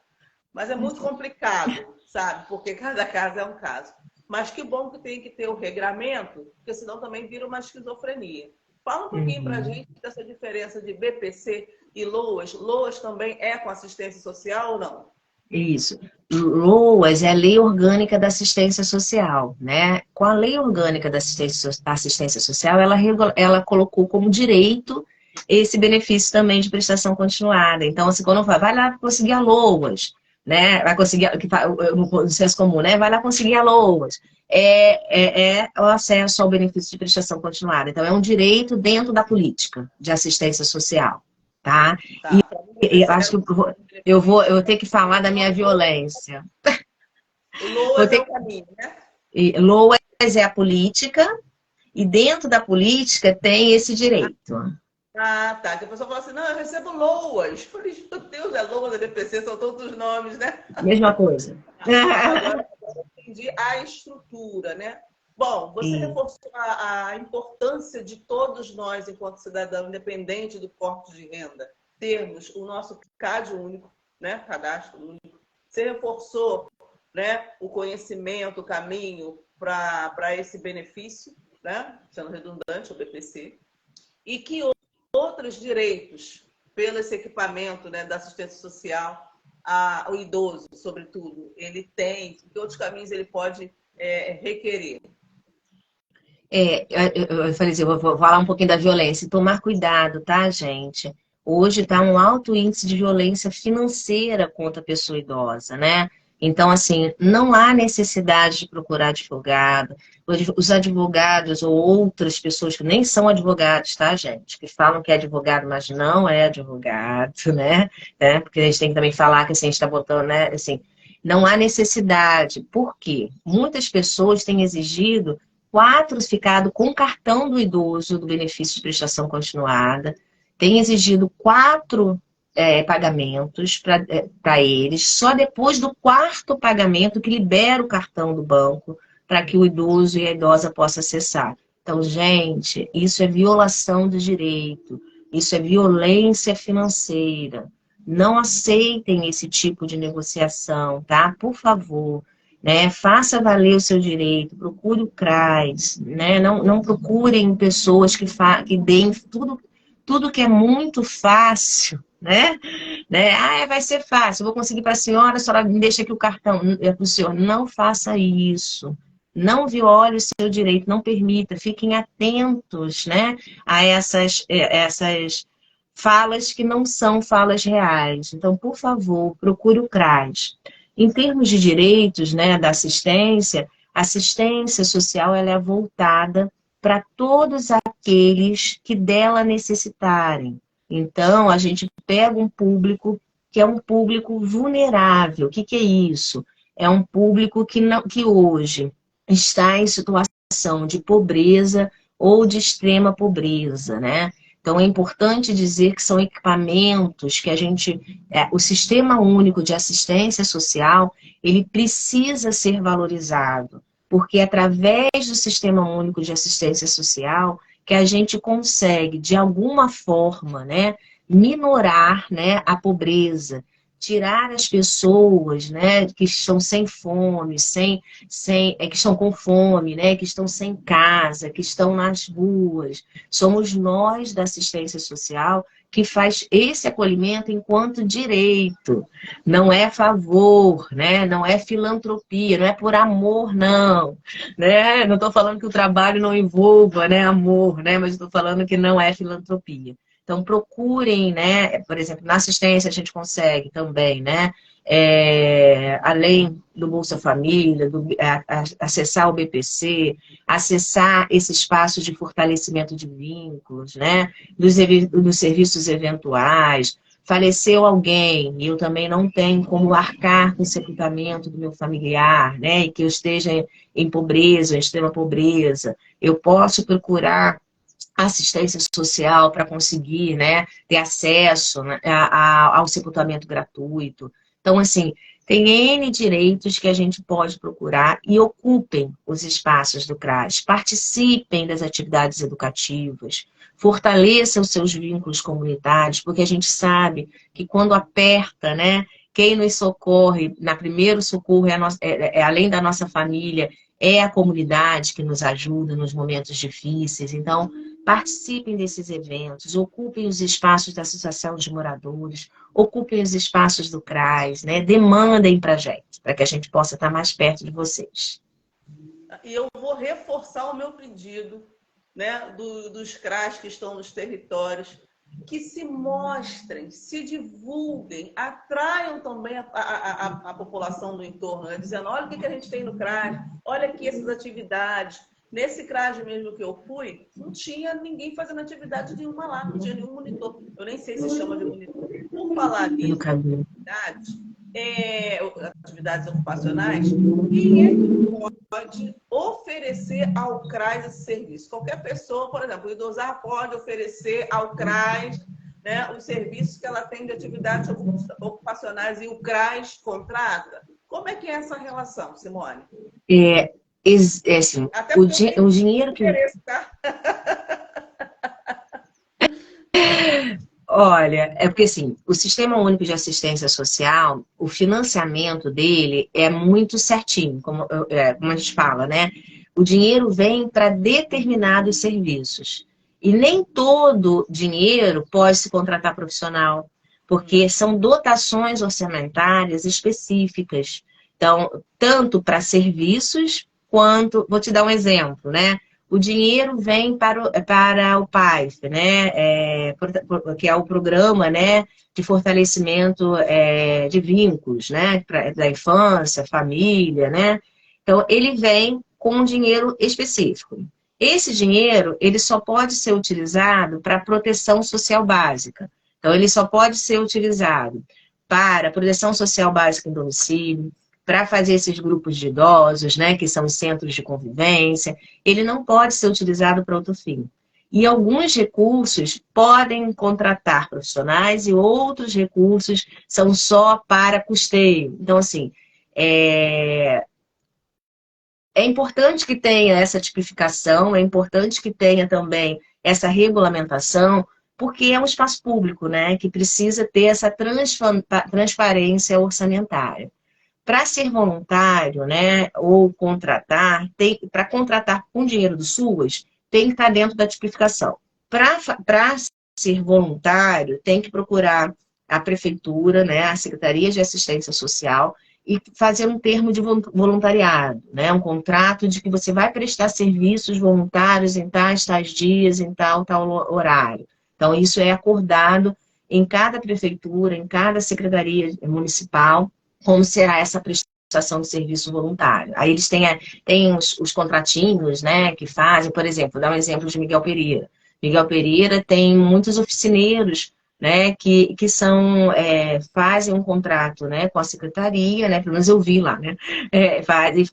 Mas é muito complicado, sabe? Porque cada caso é um caso. Mas que bom que tem que ter o regramento, porque senão também vira uma esquizofrenia. Fala um pouquinho para a gente dessa diferença de BPC e LOAS. LOAS também é com assistência social ou não? Isso. LOAS é a Lei Orgânica da Assistência Social, né? Com a Lei Orgânica da Assistência Social, ela colocou como direito esse benefício também de prestação continuada. Então, assim, quando eu falo, vai lá conseguir a LOAS, né? Vai conseguir, no senso comum, né? Vai lá conseguir a LOAS. É o acesso ao benefício de prestação continuada. Então, é um direito dentro da política de assistência social, tá? Tá. E eu acho que eu vou ter que falar da minha violência. O Vou LOAS é ter o caminho, né? LOAS é a política, e dentro da política tem esse direito. Ah, tá. Que a pessoa fala assim, não, eu recebo LOAS. Falei, meu Deus, é LOAS, é DPC, são todos os nomes, né? Mesma coisa. Agora eu entendi a estrutura, né? Bom, você E, reforçou a importância de todos nós, enquanto cidadão, independente do corte de renda, termos o nosso CAD único, né? Cadastro único. Você reforçou, né, o conhecimento, o caminho para esse benefício, né? Sendo redundante, o BPC. E que outros direitos, pelo esse equipamento, né, da assistência social, o idoso, sobretudo, ele tem, que outros caminhos ele pode requerer? eu falei assim, eu vou falar um pouquinho da violência. Tomar cuidado, tá, gente? Hoje está um alto índice de violência financeira contra a pessoa idosa, né? Então, assim, não há necessidade de procurar advogado. Os advogados ou outras pessoas que nem são advogados, tá, gente? Que falam que é advogado, mas não é advogado, né? Porque a gente tem que também falar que assim, a gente está botando, né? Assim, não há necessidade. Por quê? Muitas pessoas têm exigido 4 ficado com o cartão do idoso do benefício de prestação continuada, tem exigido 4 pagamentos para eles, só depois do 4º pagamento que libera o cartão do banco para que o idoso e a idosa possam acessar. Então, gente, isso é violação do direito, isso é violência financeira. Não aceitem esse tipo de negociação, tá? Por favor, né? Faça valer o seu direito, procure o CRAS, né? Não procurem pessoas que deem tudo que é muito fácil, né? Vai ser fácil, eu vou conseguir para a senhora me deixa aqui o cartão. É para o senhor, não faça isso. Não viole o seu direito, não permita, fiquem atentos, né, a essas falas que não são falas reais. Então, por favor, procure o CRAS. Em termos de direitos, né, da assistência, a assistência social ela é voltada para todos aqueles que dela necessitarem. Então, a gente pega um público que é um público vulnerável. O que é isso? É um público que hoje está em situação de pobreza ou de extrema pobreza, né? Então, é importante dizer que são equipamentos que o Sistema Único de Assistência Social, ele precisa ser valorizado, porque é através do Sistema Único de Assistência Social que a gente consegue, de alguma forma, né, minorar, né, a pobreza, tirar as pessoas, né, que estão sem fome, que estão com fome, né, que estão sem casa, que estão nas ruas. Somos nós da assistência social que faz esse acolhimento enquanto direito. Não é favor, né? Não é filantropia, não é por amor, não. Né? Não estou falando que o trabalho não envolva, né, amor, né? Mas estou falando que não é filantropia. Então, procurem, né? Por exemplo, na assistência a gente consegue também, né? além do Bolsa Família, acessar o BPC, acessar esse espaço de fortalecimento de vínculos, né? Dos serviços eventuais. Faleceu alguém e eu também não tenho como arcar com o sepultamento do meu familiar, né? E que eu esteja em pobreza, em extrema pobreza. Eu posso procurar assistência social para conseguir, né, ter acesso, né, ao sepultamento gratuito. Então, assim, tem N direitos que a gente pode procurar e ocupem os espaços do CRAS, participem das atividades educativas, fortaleçam os seus vínculos comunitários, porque a gente sabe que quando aperta, né, quem nos socorre, na primeiro socorro, além da nossa família, é a comunidade que nos ajuda nos momentos difíceis. Então, participem desses eventos, ocupem os espaços da Associação de Moradores, ocupem os espaços do CRAS, né? Demandem para a gente, para que a gente possa estar mais perto de vocês. E eu vou reforçar o meu pedido, né, dos CRAS que estão nos territórios, que se mostrem, se divulguem, atraiam também a população do entorno, né? Dizendo, olha o que a gente tem no CRAS, olha aqui essas atividades. Nesse CRAS mesmo que eu fui, não tinha ninguém fazendo atividade nenhuma lá, não tinha nenhum monitor. Eu nem sei se chama de monitor. Por falar nisso, atividades ocupacionais, quem é que pode oferecer ao CRAS esse serviço? Qualquer pessoa, por exemplo, o Idosar pode oferecer ao CRAS, né, os serviços que ela tem de atividades ocupacionais e o CRAS contrata? Como é que é essa relação, Simone? Assim, o dinheiro que... Tá? Olha, é porque assim, o Sistema Único de Assistência Social, o financiamento dele é muito certinho, como a gente fala, né? O dinheiro vem para determinados serviços. E nem todo dinheiro pode se contratar profissional, porque são dotações orçamentárias específicas. Então, tanto para serviços, quanto... Vou te dar um exemplo, né? O dinheiro vem para o PAIF, né? Que é o programa, né, de fortalecimento de vínculos, né, da infância, família, né? Então, ele vem com um dinheiro específico. Esse dinheiro, ele só pode ser utilizado para proteção social básica. Então, ele só pode ser utilizado para proteção social básica em domicílio, para fazer esses grupos de idosos, né, que são os centros de convivência. Ele não pode ser utilizado para outro fim. E alguns recursos podem contratar profissionais e outros recursos são só para custeio. Então, assim, é importante que tenha essa tipificação, é importante que tenha também essa regulamentação, porque é um espaço público, né, que precisa ter essa transparência orçamentária. Para ser voluntário, né, ou contratar, para contratar com dinheiro do SUAS, tem que estar dentro da tipificação. Para ser voluntário, tem que procurar a prefeitura, né, a Secretaria de Assistência Social e fazer um termo de voluntariado, né, um contrato de que você vai prestar serviços voluntários em tais dias, em tal horário. Então, isso é acordado em cada prefeitura, em cada secretaria municipal, como será essa prestação de serviço voluntário. Aí eles têm os contratinhos, né, que fazem, por exemplo, vou dar um exemplo de Miguel Pereira. Miguel Pereira tem muitos oficineiros, né, que fazem um contrato, né, com a secretaria, né, pelo menos eu vi lá, né,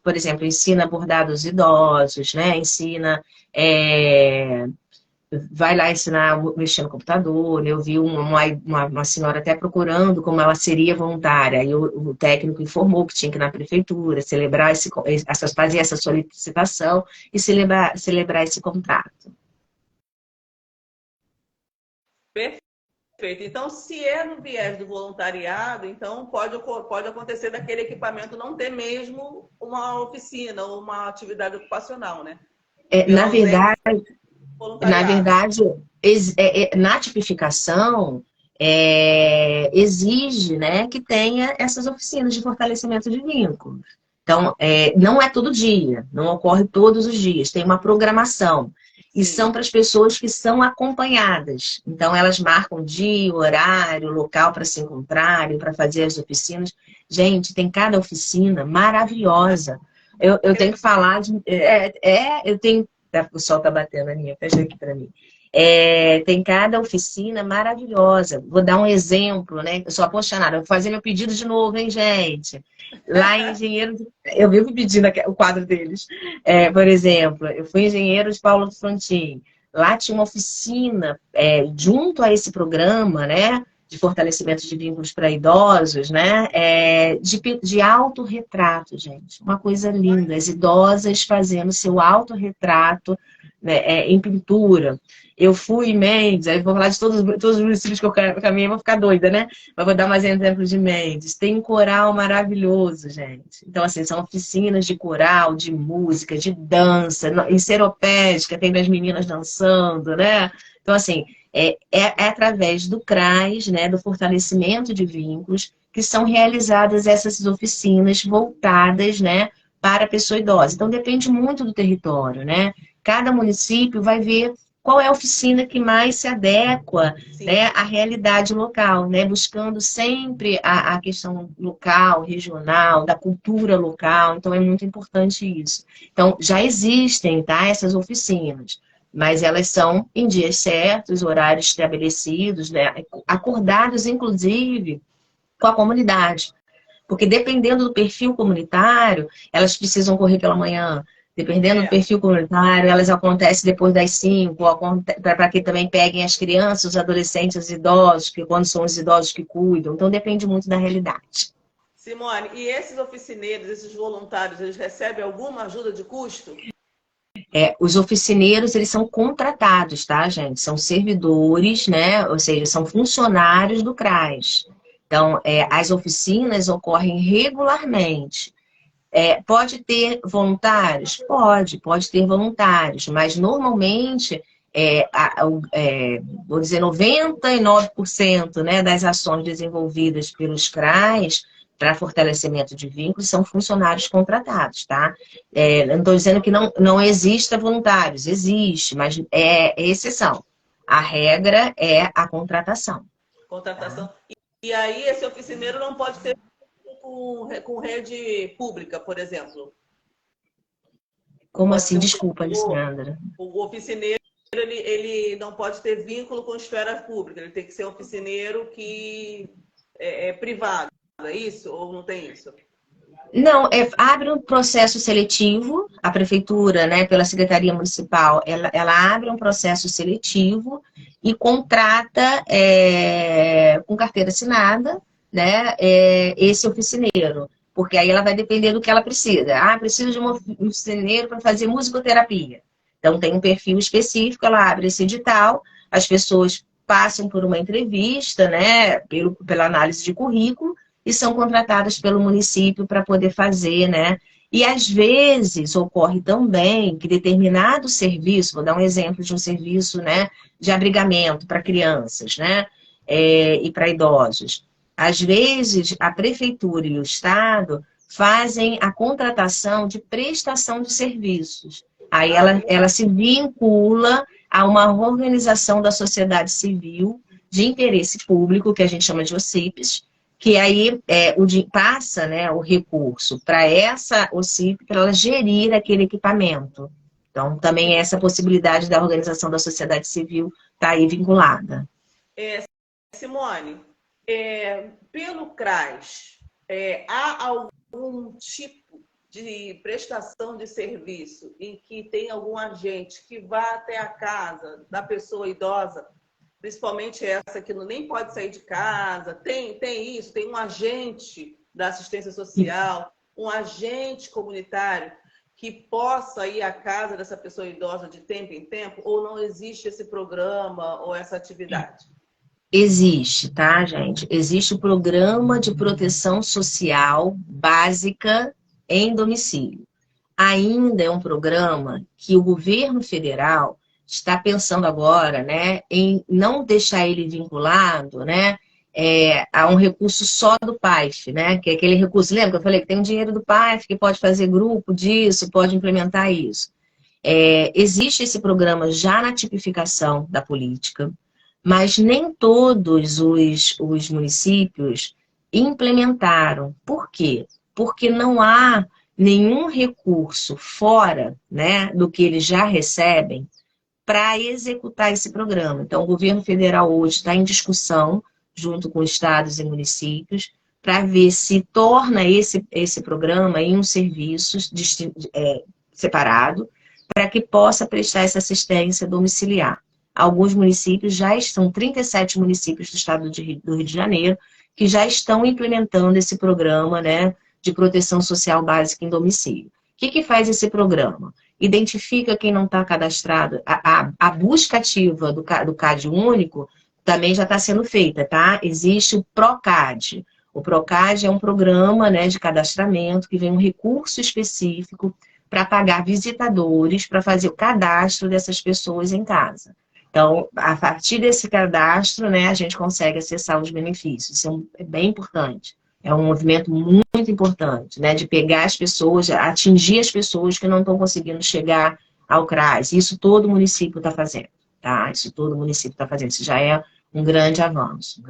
por exemplo, ensina bordados idosos, né, ensina... vai lá ensinar a mexer no computador. Eu vi uma senhora até procurando como ela seria voluntária, e o técnico informou que tinha que ir na prefeitura, fazer essa solicitação e celebrar esse contrato. Perfeito. Então, se é no viés do voluntariado, então pode acontecer daquele equipamento não ter mesmo uma oficina ou uma atividade ocupacional, né? Na verdade, na tipificação, exige, né, que tenha essas oficinas de fortalecimento de vínculos. Então, não é todo dia, não ocorre todos os dias, tem uma programação. E Sim. são para as pessoas que são acompanhadas. Então, elas marcam dia, horário, local para se encontrarem, para fazer as oficinas. Gente, tem cada oficina maravilhosa. Eu tenho que falar de... eu tenho... O sol tá batendo, Aninha, fecha aqui para mim. Tem cada oficina maravilhosa. Vou dar um exemplo, né? Eu sou apaixonada. Vou fazer meu pedido de novo, hein, gente? Lá em Engenheiro... Eu vivo pedindo o quadro deles. Por exemplo, eu fui engenheiro de Paulo do Frontin. Lá tinha uma oficina junto a esse programa, né? De fortalecimento de vínculos para idosos, né? De autorretrato, gente. Uma coisa linda. As idosas fazendo seu autorretrato, né, em pintura. Eu fui em Mendes, aí vou falar de todos os municípios que eu caminhei, vou ficar doida, né? Mas vou dar mais exemplos de Mendes. Tem um coral maravilhoso, gente. Então, assim, são oficinas de coral, de música, de dança, enceropédica, tem as meninas dançando, né? Então, assim, é através do CRAS, né, do fortalecimento de vínculos, que são realizadas essas oficinas voltadas, né, para a pessoa idosa. Então, depende muito do território, né? Cada município vai ver qual é a oficina que mais se adequa, né, à realidade local, né? Buscando sempre a questão local, regional, da cultura local. Então, é muito importante isso. Então, já existem, tá, essas oficinas, mas elas são em dias certos, horários estabelecidos, né, acordados, inclusive, com a comunidade. Porque dependendo do perfil comunitário, elas precisam correr pela manhã. Dependendo do perfil comunitário, elas acontecem depois das 5, para que também peguem as crianças, os adolescentes, os idosos, que quando são os idosos que cuidam. Então, depende muito da realidade. Simone, e esses oficineiros, esses voluntários, eles recebem alguma ajuda de custo? Os oficineiros, eles são contratados, tá, gente? São servidores, né? Ou seja, são funcionários do CRAS. Então, as oficinas ocorrem regularmente. Pode ter voluntários? Pode ter voluntários, mas normalmente, vou dizer, 99%, né, das ações desenvolvidas pelos CRAs para fortalecimento de vínculos são funcionários contratados, tá? Não estou dizendo que não exista voluntários, existe, mas é exceção. A regra é a contratação. Contratação. Tá? E aí esse oficineiro não pode ter com rede pública, por exemplo? Como assim? Desculpa, Alessandra. O oficineiro, ele não pode ter vínculo com a esfera pública, ele tem que ser um oficineiro que é privado, é isso? Ou não tem isso? Não, abre um processo seletivo, a prefeitura, né, pela Secretaria Municipal, ela abre um processo seletivo e contrata com carteira assinada, né, esse oficineiro, porque aí ela vai depender do que ela precisa. Precisa de um oficineiro para fazer musicoterapia. Então tem um perfil específico, ela abre esse edital, as pessoas passam por uma entrevista, né, pela análise de currículo, e são contratadas pelo município para poder fazer, né? E às vezes ocorre também que determinado serviço, vou dar um exemplo de um serviço, né, de abrigamento para crianças, né, e para idosos. Às vezes a prefeitura e o estado fazem a contratação de prestação de serviços. Aí ela se vincula a uma organização da sociedade civil de interesse público, que a gente chama de OCIPs, que aí passa, né, o recurso para essa OCIP, para ela gerir aquele equipamento. Então, também essa possibilidade da organização da sociedade civil está aí vinculada. Simone, pelo CRAS, há algum tipo de prestação de serviço em que tem algum agente que vá até a casa da pessoa idosa, principalmente essa que nem pode sair de casa, tem isso, tem um agente da assistência social, um agente comunitário que possa ir à casa dessa pessoa idosa de tempo em tempo, ou não existe esse programa ou essa atividade? Existe, tá, gente? Existe o programa de proteção social básica em domicílio. Ainda é um programa que o governo federal está pensando agora, né, em não deixar ele vinculado, né, a um recurso só do PAIF, né, que é aquele recurso, lembra que eu falei que tem um dinheiro do PAIF que pode fazer grupo disso, pode implementar isso. Existe esse programa já na tipificação da política, mas nem todos os municípios implementaram. Por quê? Porque não há nenhum recurso fora, né, do que eles já recebem para executar esse programa. Então, o governo federal hoje está em discussão, junto com estados e municípios, para ver se torna esse programa em um serviço separado, para que possa prestar essa assistência domiciliar. Alguns municípios já estão, 37 municípios do estado do Rio de Janeiro, que já estão implementando esse programa, né, de proteção social básica em domicílio. O que faz esse programa? Identifica quem não está cadastrado. A busca ativa do CAD único também já está sendo feita, tá? Existe o PROCAD. O PROCAD é um programa, né, de cadastramento que vem um recurso específico para pagar visitadores para fazer o cadastro dessas pessoas em casa. Então, a partir desse cadastro, né, a gente consegue acessar os benefícios. Isso é bem importante. É um movimento muito importante, né, de pegar as pessoas, atingir as pessoas que não estão conseguindo chegar ao CRAS. Isso todo município está fazendo, tá? Isso todo município está fazendo. Isso já é um grande avanço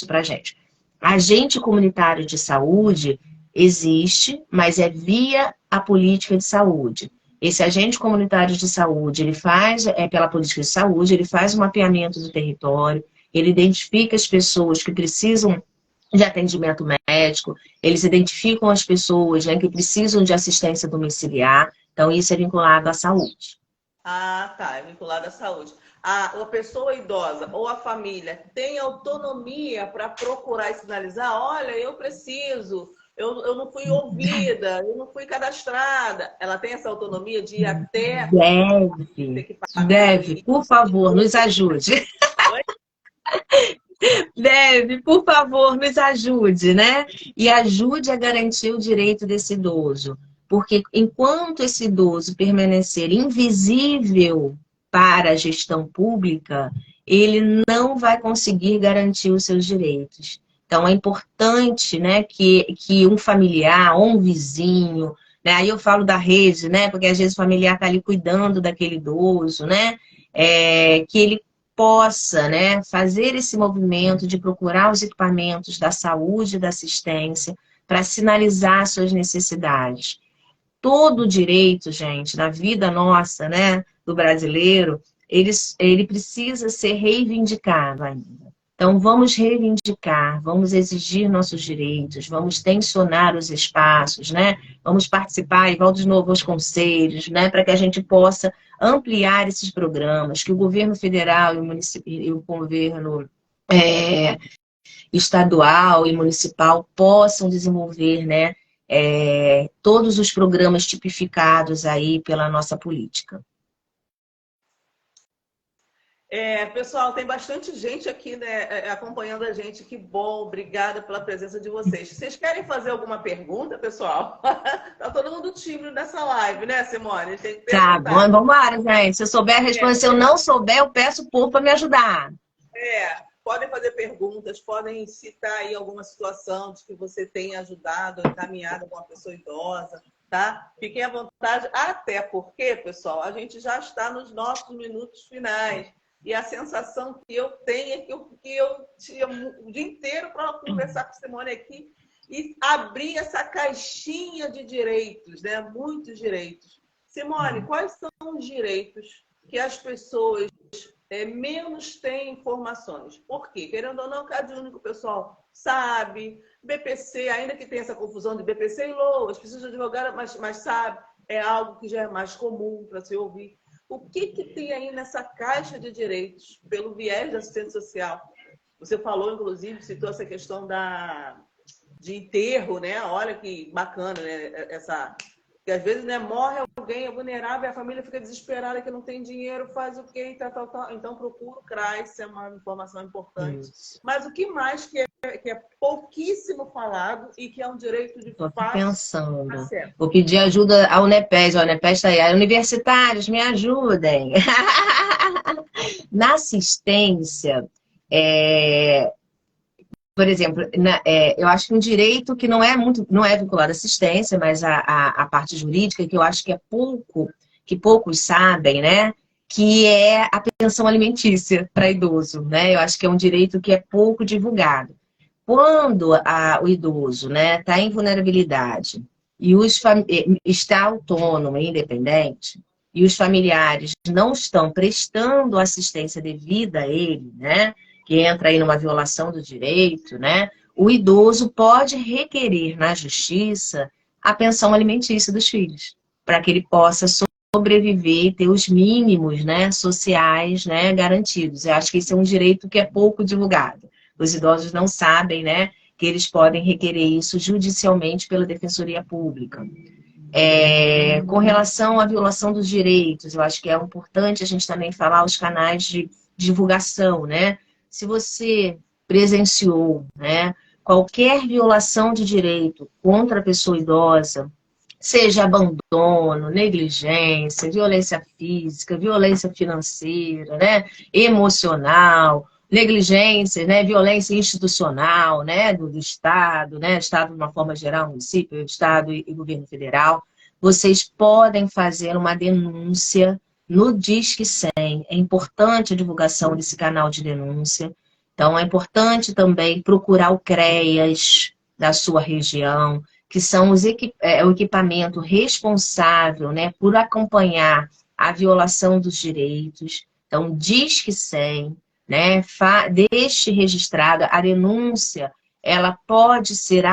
para a gente. Agente comunitário de saúde existe, mas é via a política de saúde. Esse agente comunitário de saúde, ele faz, pela política de saúde, ele faz o mapeamento do território, ele identifica as pessoas que precisam de atendimento médico, eles identificam as pessoas, né, que precisam de assistência domiciliar, então isso é vinculado à saúde. Ah, tá, é vinculado à saúde. A pessoa idosa ou a família tem autonomia para procurar e sinalizar, olha, eu preciso, eu não fui ouvida, eu não fui cadastrada. Ela tem essa autonomia de ir até... Deve, por favor, nos ajude. Deve, por favor, nos ajude, né? E ajude a garantir o direito desse idoso. Porque enquanto esse idoso permanecer invisível para a gestão pública, ele não vai conseguir garantir os seus direitos. Então, é importante, né, que um familiar ou um vizinho, né, aí eu falo da rede, né, porque às vezes o familiar está ali cuidando daquele idoso, né, que ele possa, né, fazer esse movimento de procurar os equipamentos da saúde e da assistência para sinalizar suas necessidades. Todo direito, gente, na vida nossa, né, do brasileiro, ele precisa ser reivindicado ainda. Então, vamos reivindicar, vamos exigir nossos direitos, vamos tensionar os espaços, né? Vamos participar, e volto de novo aos conselhos, né? Para que a gente possa ampliar esses programas, que o governo federal e o governo estadual e municipal possam desenvolver, né? Todos os programas tipificados aí pela nossa política. Pessoal, tem bastante gente aqui, né, acompanhando a gente. Que bom, obrigada pela presença de vocês. Vocês querem fazer alguma pergunta, pessoal? Tá todo mundo tímido nessa live, né, Simone? Tem que perguntar. Tá bom, vamos embora, gente. Se eu souber responder, se eu não souber, eu peço o povo para me ajudar. Podem fazer perguntas, podem citar aí alguma situação de que você tenha ajudado, encaminhado alguma pessoa idosa, tá? Fiquem à vontade, até porque, pessoal, a gente já está nos nossos minutos finais. E a sensação que eu tenho é que eu tinha o dia inteiro para conversar com a Simone aqui e abrir essa caixinha de direitos, né? Muitos direitos. Simone, quais são os direitos que as pessoas menos têm informações? Por quê? Querendo ou não, CAD único, pessoal sabe, BPC, ainda que tenha essa confusão de BPC e LOAS, precisa de advogado, mas sabe, é algo que já é mais comum para se ouvir. O que tem aí nessa caixa de direitos, pelo viés da assistência social? Você falou, inclusive, citou essa questão de enterro, né? Olha que bacana, né? Que às vezes, né, morre alguém, é vulnerável, e a família fica desesperada que não tem dinheiro, faz o quê? Tal. Então, procura o CRAS, isso é uma informação importante. Isso. Mas o que mais que é pouquíssimo falado e que é um direito de fácil pensando. acesso? Vou pedir ajuda à Unepes. A Unepes está aí. Universitários, me ajudem. Na assistência, por exemplo, eu acho que um direito que não é vinculado à assistência, mas à parte jurídica, que eu acho que é pouco, que poucos sabem, né? Que é a pensão alimentícia para idoso, né? Eu acho que é um direito que é pouco divulgado. Quando o idoso, né, está em vulnerabilidade e está autônomo e independente, e os familiares não estão prestando assistência devida a ele, né, que entra aí numa violação do direito, né, o idoso pode requerer na justiça a pensão alimentícia dos filhos, para que ele possa sobreviver e ter os mínimos, né, sociais, né, garantidos. Eu acho que esse é um direito que é pouco divulgado. Os idosos não sabem, né, que eles podem requerer isso judicialmente pela Defensoria Pública. Com relação à violação dos direitos, eu acho que é importante a gente também falar os canais de divulgação, né? Se você presenciou, né, qualquer violação de direito contra a pessoa idosa, seja abandono, negligência, violência física, violência financeira, né, emocional, negligência, né, violência institucional, né, do Estado, né, Estado de uma forma geral, município, Estado e governo federal, vocês podem fazer uma denúncia no Disque 100. É importante a divulgação desse canal de denúncia. Então, é importante também procurar o CREAS da sua região, que são o equipamento responsável, né, por acompanhar a violação dos direitos. Então, Disque 100, né, deixe registrada a denúncia, ela pode ser,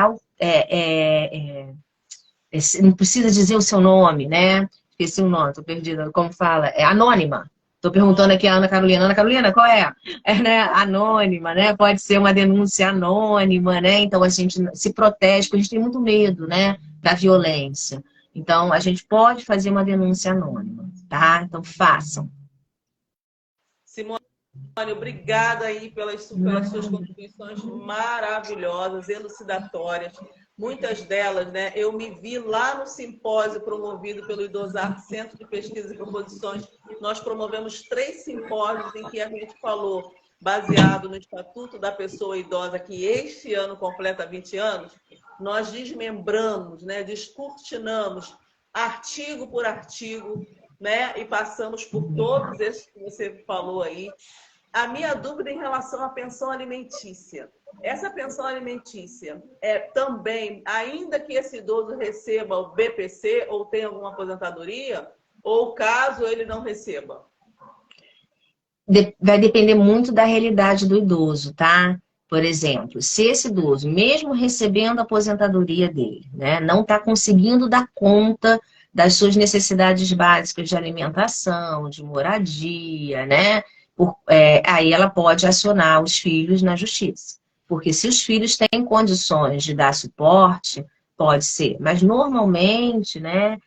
não precisa dizer o seu nome, né? Esqueci o nome, tô perdida, como fala? É anônima. Tô perguntando aqui a Ana Carolina. Ana Carolina, qual é? Né, anônima, né? Pode ser uma denúncia anônima, né? Então a gente se protege, porque a gente tem muito medo, né, da violência. Então a gente pode fazer uma denúncia anônima, tá? Então façam. Simone, obrigada aí pelas suas contribuições maravilhosas, elucidatórias. Muitas delas, né, eu me vi lá no simpósio promovido pelo IDOSAR, Centro de Pesquisa e Proposições. Nós promovemos 3 simpósios em que a gente falou, baseado no Estatuto da Pessoa Idosa, que este ano completa 20 anos, nós desmembramos, né, descortinamos artigo por artigo, né, e passamos por todos esses que você falou aí. A minha dúvida em relação à pensão alimentícia. Essa pensão alimentícia é também, ainda que esse idoso receba o BPC ou tenha alguma aposentadoria, ou caso ele não receba? Vai depender muito da realidade do idoso, tá? Por exemplo, se esse idoso, mesmo recebendo a aposentadoria dele, né, não está conseguindo dar conta das suas necessidades básicas de alimentação, de moradia, né? Aí ela pode acionar os filhos na justiça. Porque se os filhos têm condições de dar suporte, pode ser. Mas normalmente, né,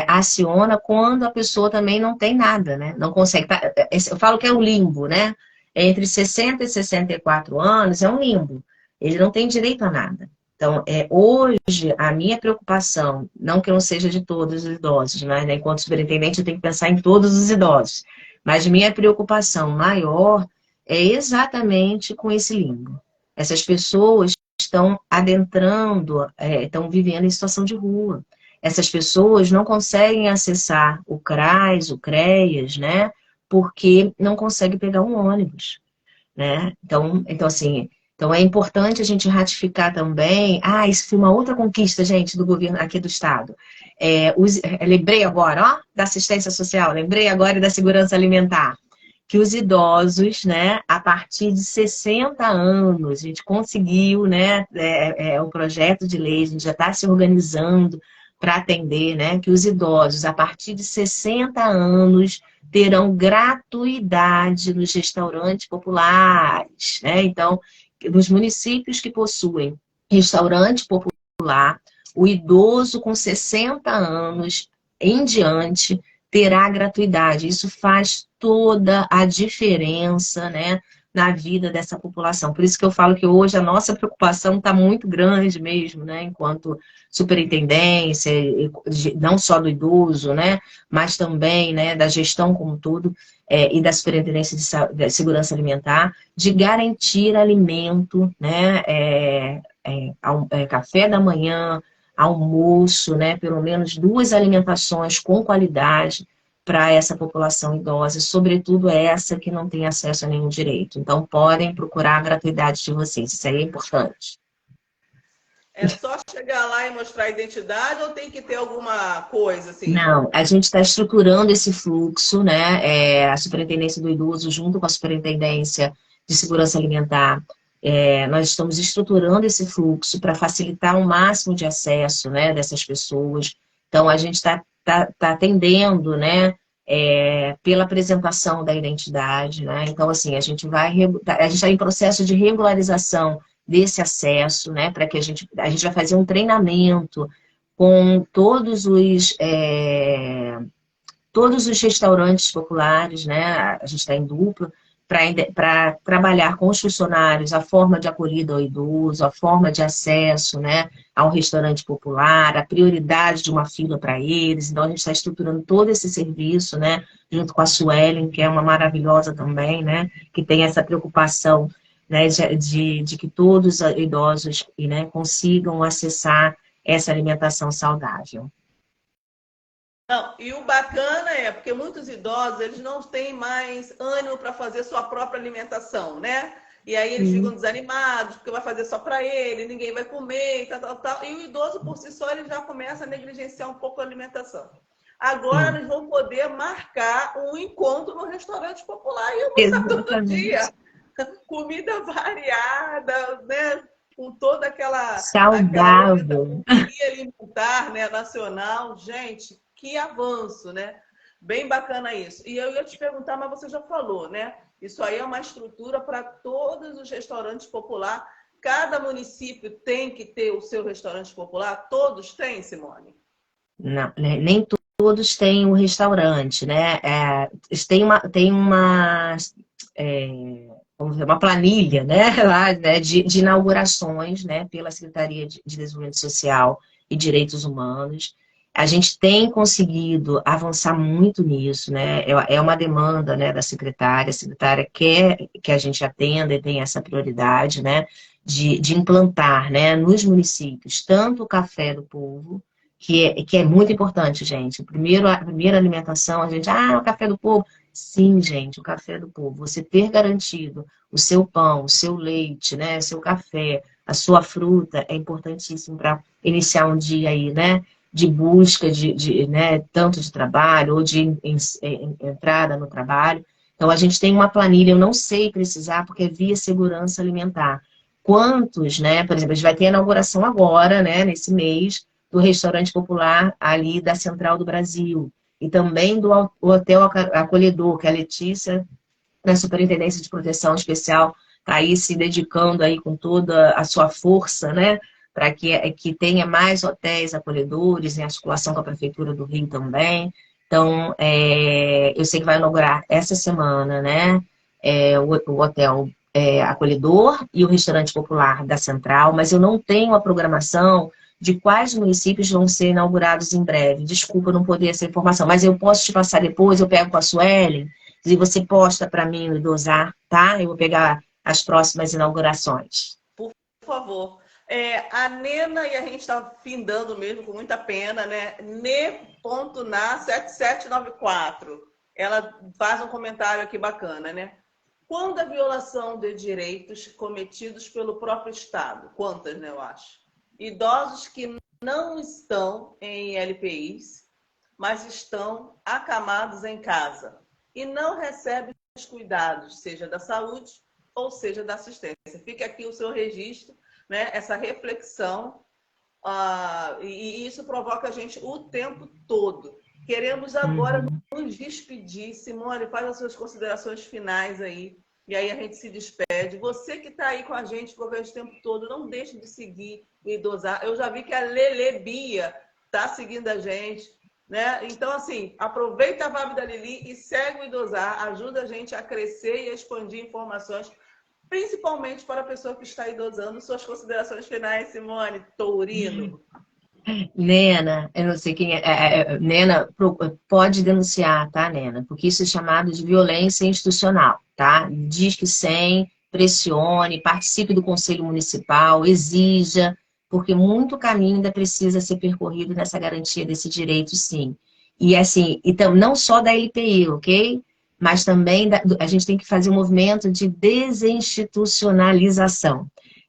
aciona quando a pessoa também não tem nada, né? Não consegue. Eu falo que é um limbo, né? Entre 60 e 64 anos é um limbo. Ele não tem direito a nada. Então, hoje, a minha preocupação, não que eu não seja de todos os idosos, né? Enquanto superintendente, eu tenho que pensar em todos os idosos. Mas minha preocupação maior é exatamente com esse limbo. Essas pessoas estão adentrando, estão vivendo em situação de rua. Essas pessoas não conseguem acessar o CRAS, o CREAS, né? Porque não conseguem pegar um ônibus, né? Então assim, então é importante a gente ratificar também. Isso foi uma outra conquista, gente, do governo aqui do estado. Lembrei agora, ó, da assistência social, lembrei agora da segurança alimentar. Que os idosos, né, a partir de 60 anos, a gente conseguiu, né, o projeto de lei, a gente já está se organizando para atender, né, que os idosos, a partir de 60 anos, terão gratuidade nos restaurantes populares, né? Então, nos municípios que possuem restaurante popular, o idoso com 60 anos em diante terá gratuidade. Isso faz toda a diferença, né, na vida dessa população. Por isso que eu falo que hoje a nossa preocupação está muito grande mesmo, né, enquanto superintendência, não só do idoso, né, mas também, né, da gestão como um todo, e da Superintendência de Segurança Alimentar, de garantir alimento, né, café da manhã, almoço, né, pelo menos 2 alimentações com qualidade para essa população idosa, sobretudo essa que não tem acesso a nenhum direito. Então, podem procurar a gratuidade de vocês, isso aí é importante. É só chegar lá e mostrar a identidade ou tem que ter alguma coisa assim? Não, a gente está estruturando esse fluxo, né? A Superintendência do Idoso, junto com a Superintendência de Segurança Alimentar, nós estamos estruturando esse fluxo para facilitar o máximo de acesso, né, dessas pessoas. Então, a gente está atendendo, né, pela apresentação da identidade, né? Então, assim, a gente está em processo de regularização desse acesso, né, para que a gente vai fazer um treinamento com todos os restaurantes populares, né? A gente está em dupla, para trabalhar com os funcionários a forma de acolhida ao idoso, a forma de acesso, né, a um restaurante popular, a prioridade de uma fila para eles. Então, a gente está estruturando todo esse serviço, né, junto com a Suelen, que é uma maravilhosa também, né, que tem essa preocupação, né, de que todos os idosos, né, consigam acessar essa alimentação saudável. Não, e o bacana é porque muitos idosos eles não têm mais ânimo para fazer sua própria alimentação, né? E aí eles ficam desanimados porque vai fazer só para ele, ninguém vai comer e tal. E o idoso por si só ele já começa a negligenciar um pouco a alimentação. Agora eles vão poder marcar um encontro no restaurante popular e almoçar todo dia. Comida variada, né? Com toda aquela saudável alimentar, né, nacional. Gente, que avanço, né? Bem bacana isso. E eu ia te perguntar, mas você já falou, né? Isso aí é uma estrutura para todos os restaurantes populares. Cada município tem que ter o seu restaurante popular? Todos têm, Simone? Não, né? Nem todos têm um restaurante, né? Vamos ver, uma planilha, né, lá, né, de inaugurações, né, pela Secretaria de Desenvolvimento Social e Direitos Humanos. A gente tem conseguido avançar muito nisso, né? É uma demanda, né, da secretária. A secretária quer que a gente atenda e tenha essa prioridade, né, de implantar, né, nos municípios, tanto o café do povo, que é muito importante, gente. A primeira alimentação, a gente, o café do povo. Sim, gente, o café do povo. Você ter garantido o seu pão, o seu leite, né, seu café, a sua fruta, é importantíssimo para iniciar um dia aí, né, de busca né, tanto de trabalho ou de entrada no trabalho. Então, a gente tem uma planilha, eu não sei precisar, porque é via segurança alimentar. Quantos, né, por exemplo, a gente vai ter a inauguração agora, né, nesse mês, do restaurante popular ali da Central do Brasil. E também do Hotel Acolhedor, que a Letícia, na Superintendência de Proteção Especial, está aí se dedicando aí com toda a sua força, né? Para que tenha mais hotéis acolhedores, em articulação com a Prefeitura do Rio também. Então, eu sei que vai inaugurar essa semana, né? O Hotel Acolhedor e o Restaurante Popular da Central, mas eu não tenho a programação de quais municípios vão ser inaugurados em breve. Desculpa não poder essa informação, mas eu posso te passar depois, eu pego com a Suelen, e você posta para mim no Idosar, tá? Eu vou pegar as próximas inaugurações. Por favor. A Nena, e a gente está findando mesmo com muita pena, né? Ne.na7794. Ela faz um comentário aqui bacana, né? Quando a violação de direitos cometidos pelo próprio Estado? Quantas, né, eu acho? Idosos que não estão em LPIs, mas estão acamados em casa e não recebem os cuidados, seja da saúde ou seja da assistência. Fica aqui o seu registro, né? Essa reflexão, e isso provoca a gente o tempo todo. Queremos agora nos despedir. Simone, faz as suas considerações finais aí. E aí a gente se despede. Você que está aí com a gente o tempo todo, não deixe de seguir o Idosar. Eu já vi que a Lele Bia está seguindo a gente, né? Então, assim, aproveita a vibe da Lili e segue o Idosar. Ajuda a gente a crescer e a expandir informações, principalmente para a pessoa que está idosando. Suas considerações finais, Simone Tourino. Nena, eu não sei quem é. Nena, pode denunciar, tá, Nena? Porque isso é chamado de violência institucional, tá? Diz que 100, pressione, participe do Conselho Municipal, exija, porque muito caminho ainda precisa ser percorrido nessa garantia desse direito, sim. E assim, então, não só da LPI, ok? Mas também a gente tem que fazer um movimento de desinstitucionalização.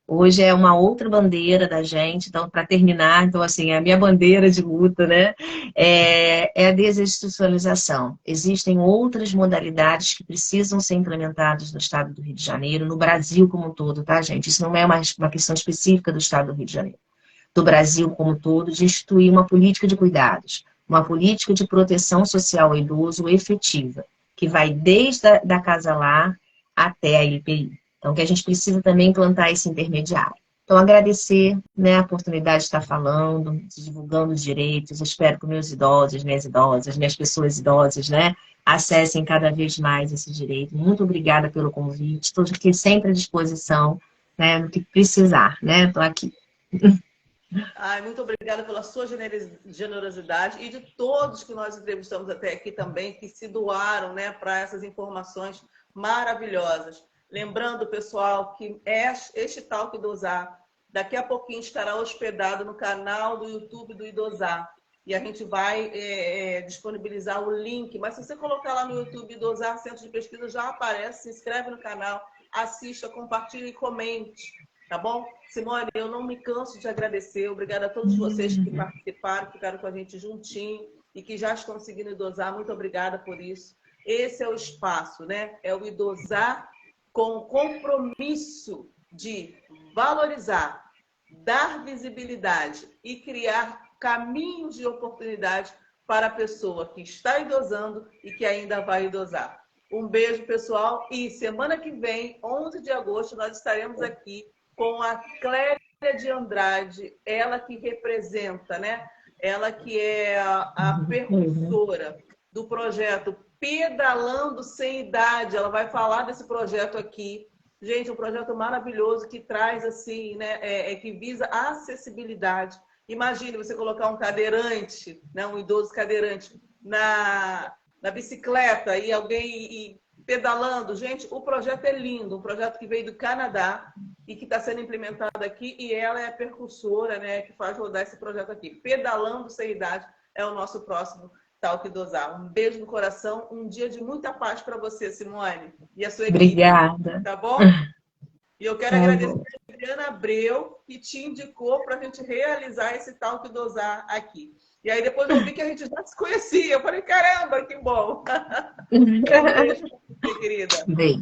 Hoje é uma outra bandeira da gente, então, para terminar, então, assim, é a minha bandeira de luta, né? É a desinstitucionalização. Existem outras modalidades que precisam ser implementadas no estado do Rio de Janeiro, no Brasil como um todo, tá, gente? Isso não é uma questão específica do estado do Rio de Janeiro. Do Brasil como um todo, de instituir uma política de cuidados, uma política de proteção social ao idoso efetiva, que vai desde da casa lá até a IPI. Então, que a gente precisa também implantar esse intermediário. Então, agradecer, né, a oportunidade de estar falando, divulgando os direitos. Eu espero que meus idosos, minhas idosas, minhas pessoas idosas, né, acessem cada vez mais esse direito. Muito obrigada pelo convite. Estou aqui sempre à disposição, né, no que precisar, né? Estou aqui. Ai, muito obrigada pela sua generosidade e de todos que nós entrevistamos até aqui também, que se doaram, né, para essas informações maravilhosas. Lembrando, pessoal, que este Talk Idosar daqui a pouquinho estará hospedado no canal do YouTube do Idosar. E a gente vai disponibilizar o link. Mas se você colocar lá no YouTube Idosar Centro de Pesquisa, já aparece. Se inscreve no canal, assista, compartilhe e comente. Tá bom? Simone, eu não me canso de agradecer. Obrigada a todos vocês que participaram, ficaram com a gente juntinho e que já estão seguindo o Idosar. Muito obrigada por isso. Esse é o espaço, né? É o Idosar com o compromisso de valorizar, dar visibilidade e criar caminhos de oportunidade para a pessoa que está idosando e que ainda vai idosar. Um beijo, pessoal. E semana que vem, 11 de agosto, nós estaremos aqui com a Clélia de Andrade, ela que representa, né? Ela que é a percussora do projeto Pedalando Sem Idade. Ela vai falar desse projeto aqui. Gente, um projeto maravilhoso que traz, assim, né? Que visa a acessibilidade. Imagine você colocar um cadeirante, né? Um idoso cadeirante na bicicleta e alguém pedalando. Gente, o projeto é lindo. Um projeto que veio do Canadá e que está sendo implementado aqui, e ela é a percussora, né, que faz rodar esse projeto aqui. Pedalando Sem Idade é o nosso próximo Talk Idosar. Um beijo no coração, um dia de muita paz para você, Simone, e a sua equipe. Obrigada. Tá bom? E eu quero agradecer a Adriana Abreu, que te indicou para a gente realizar esse Talk Idosar aqui. E aí depois eu vi que a gente já se conhecia. Eu falei, caramba, que bom. Um beijo, querida. Beijo.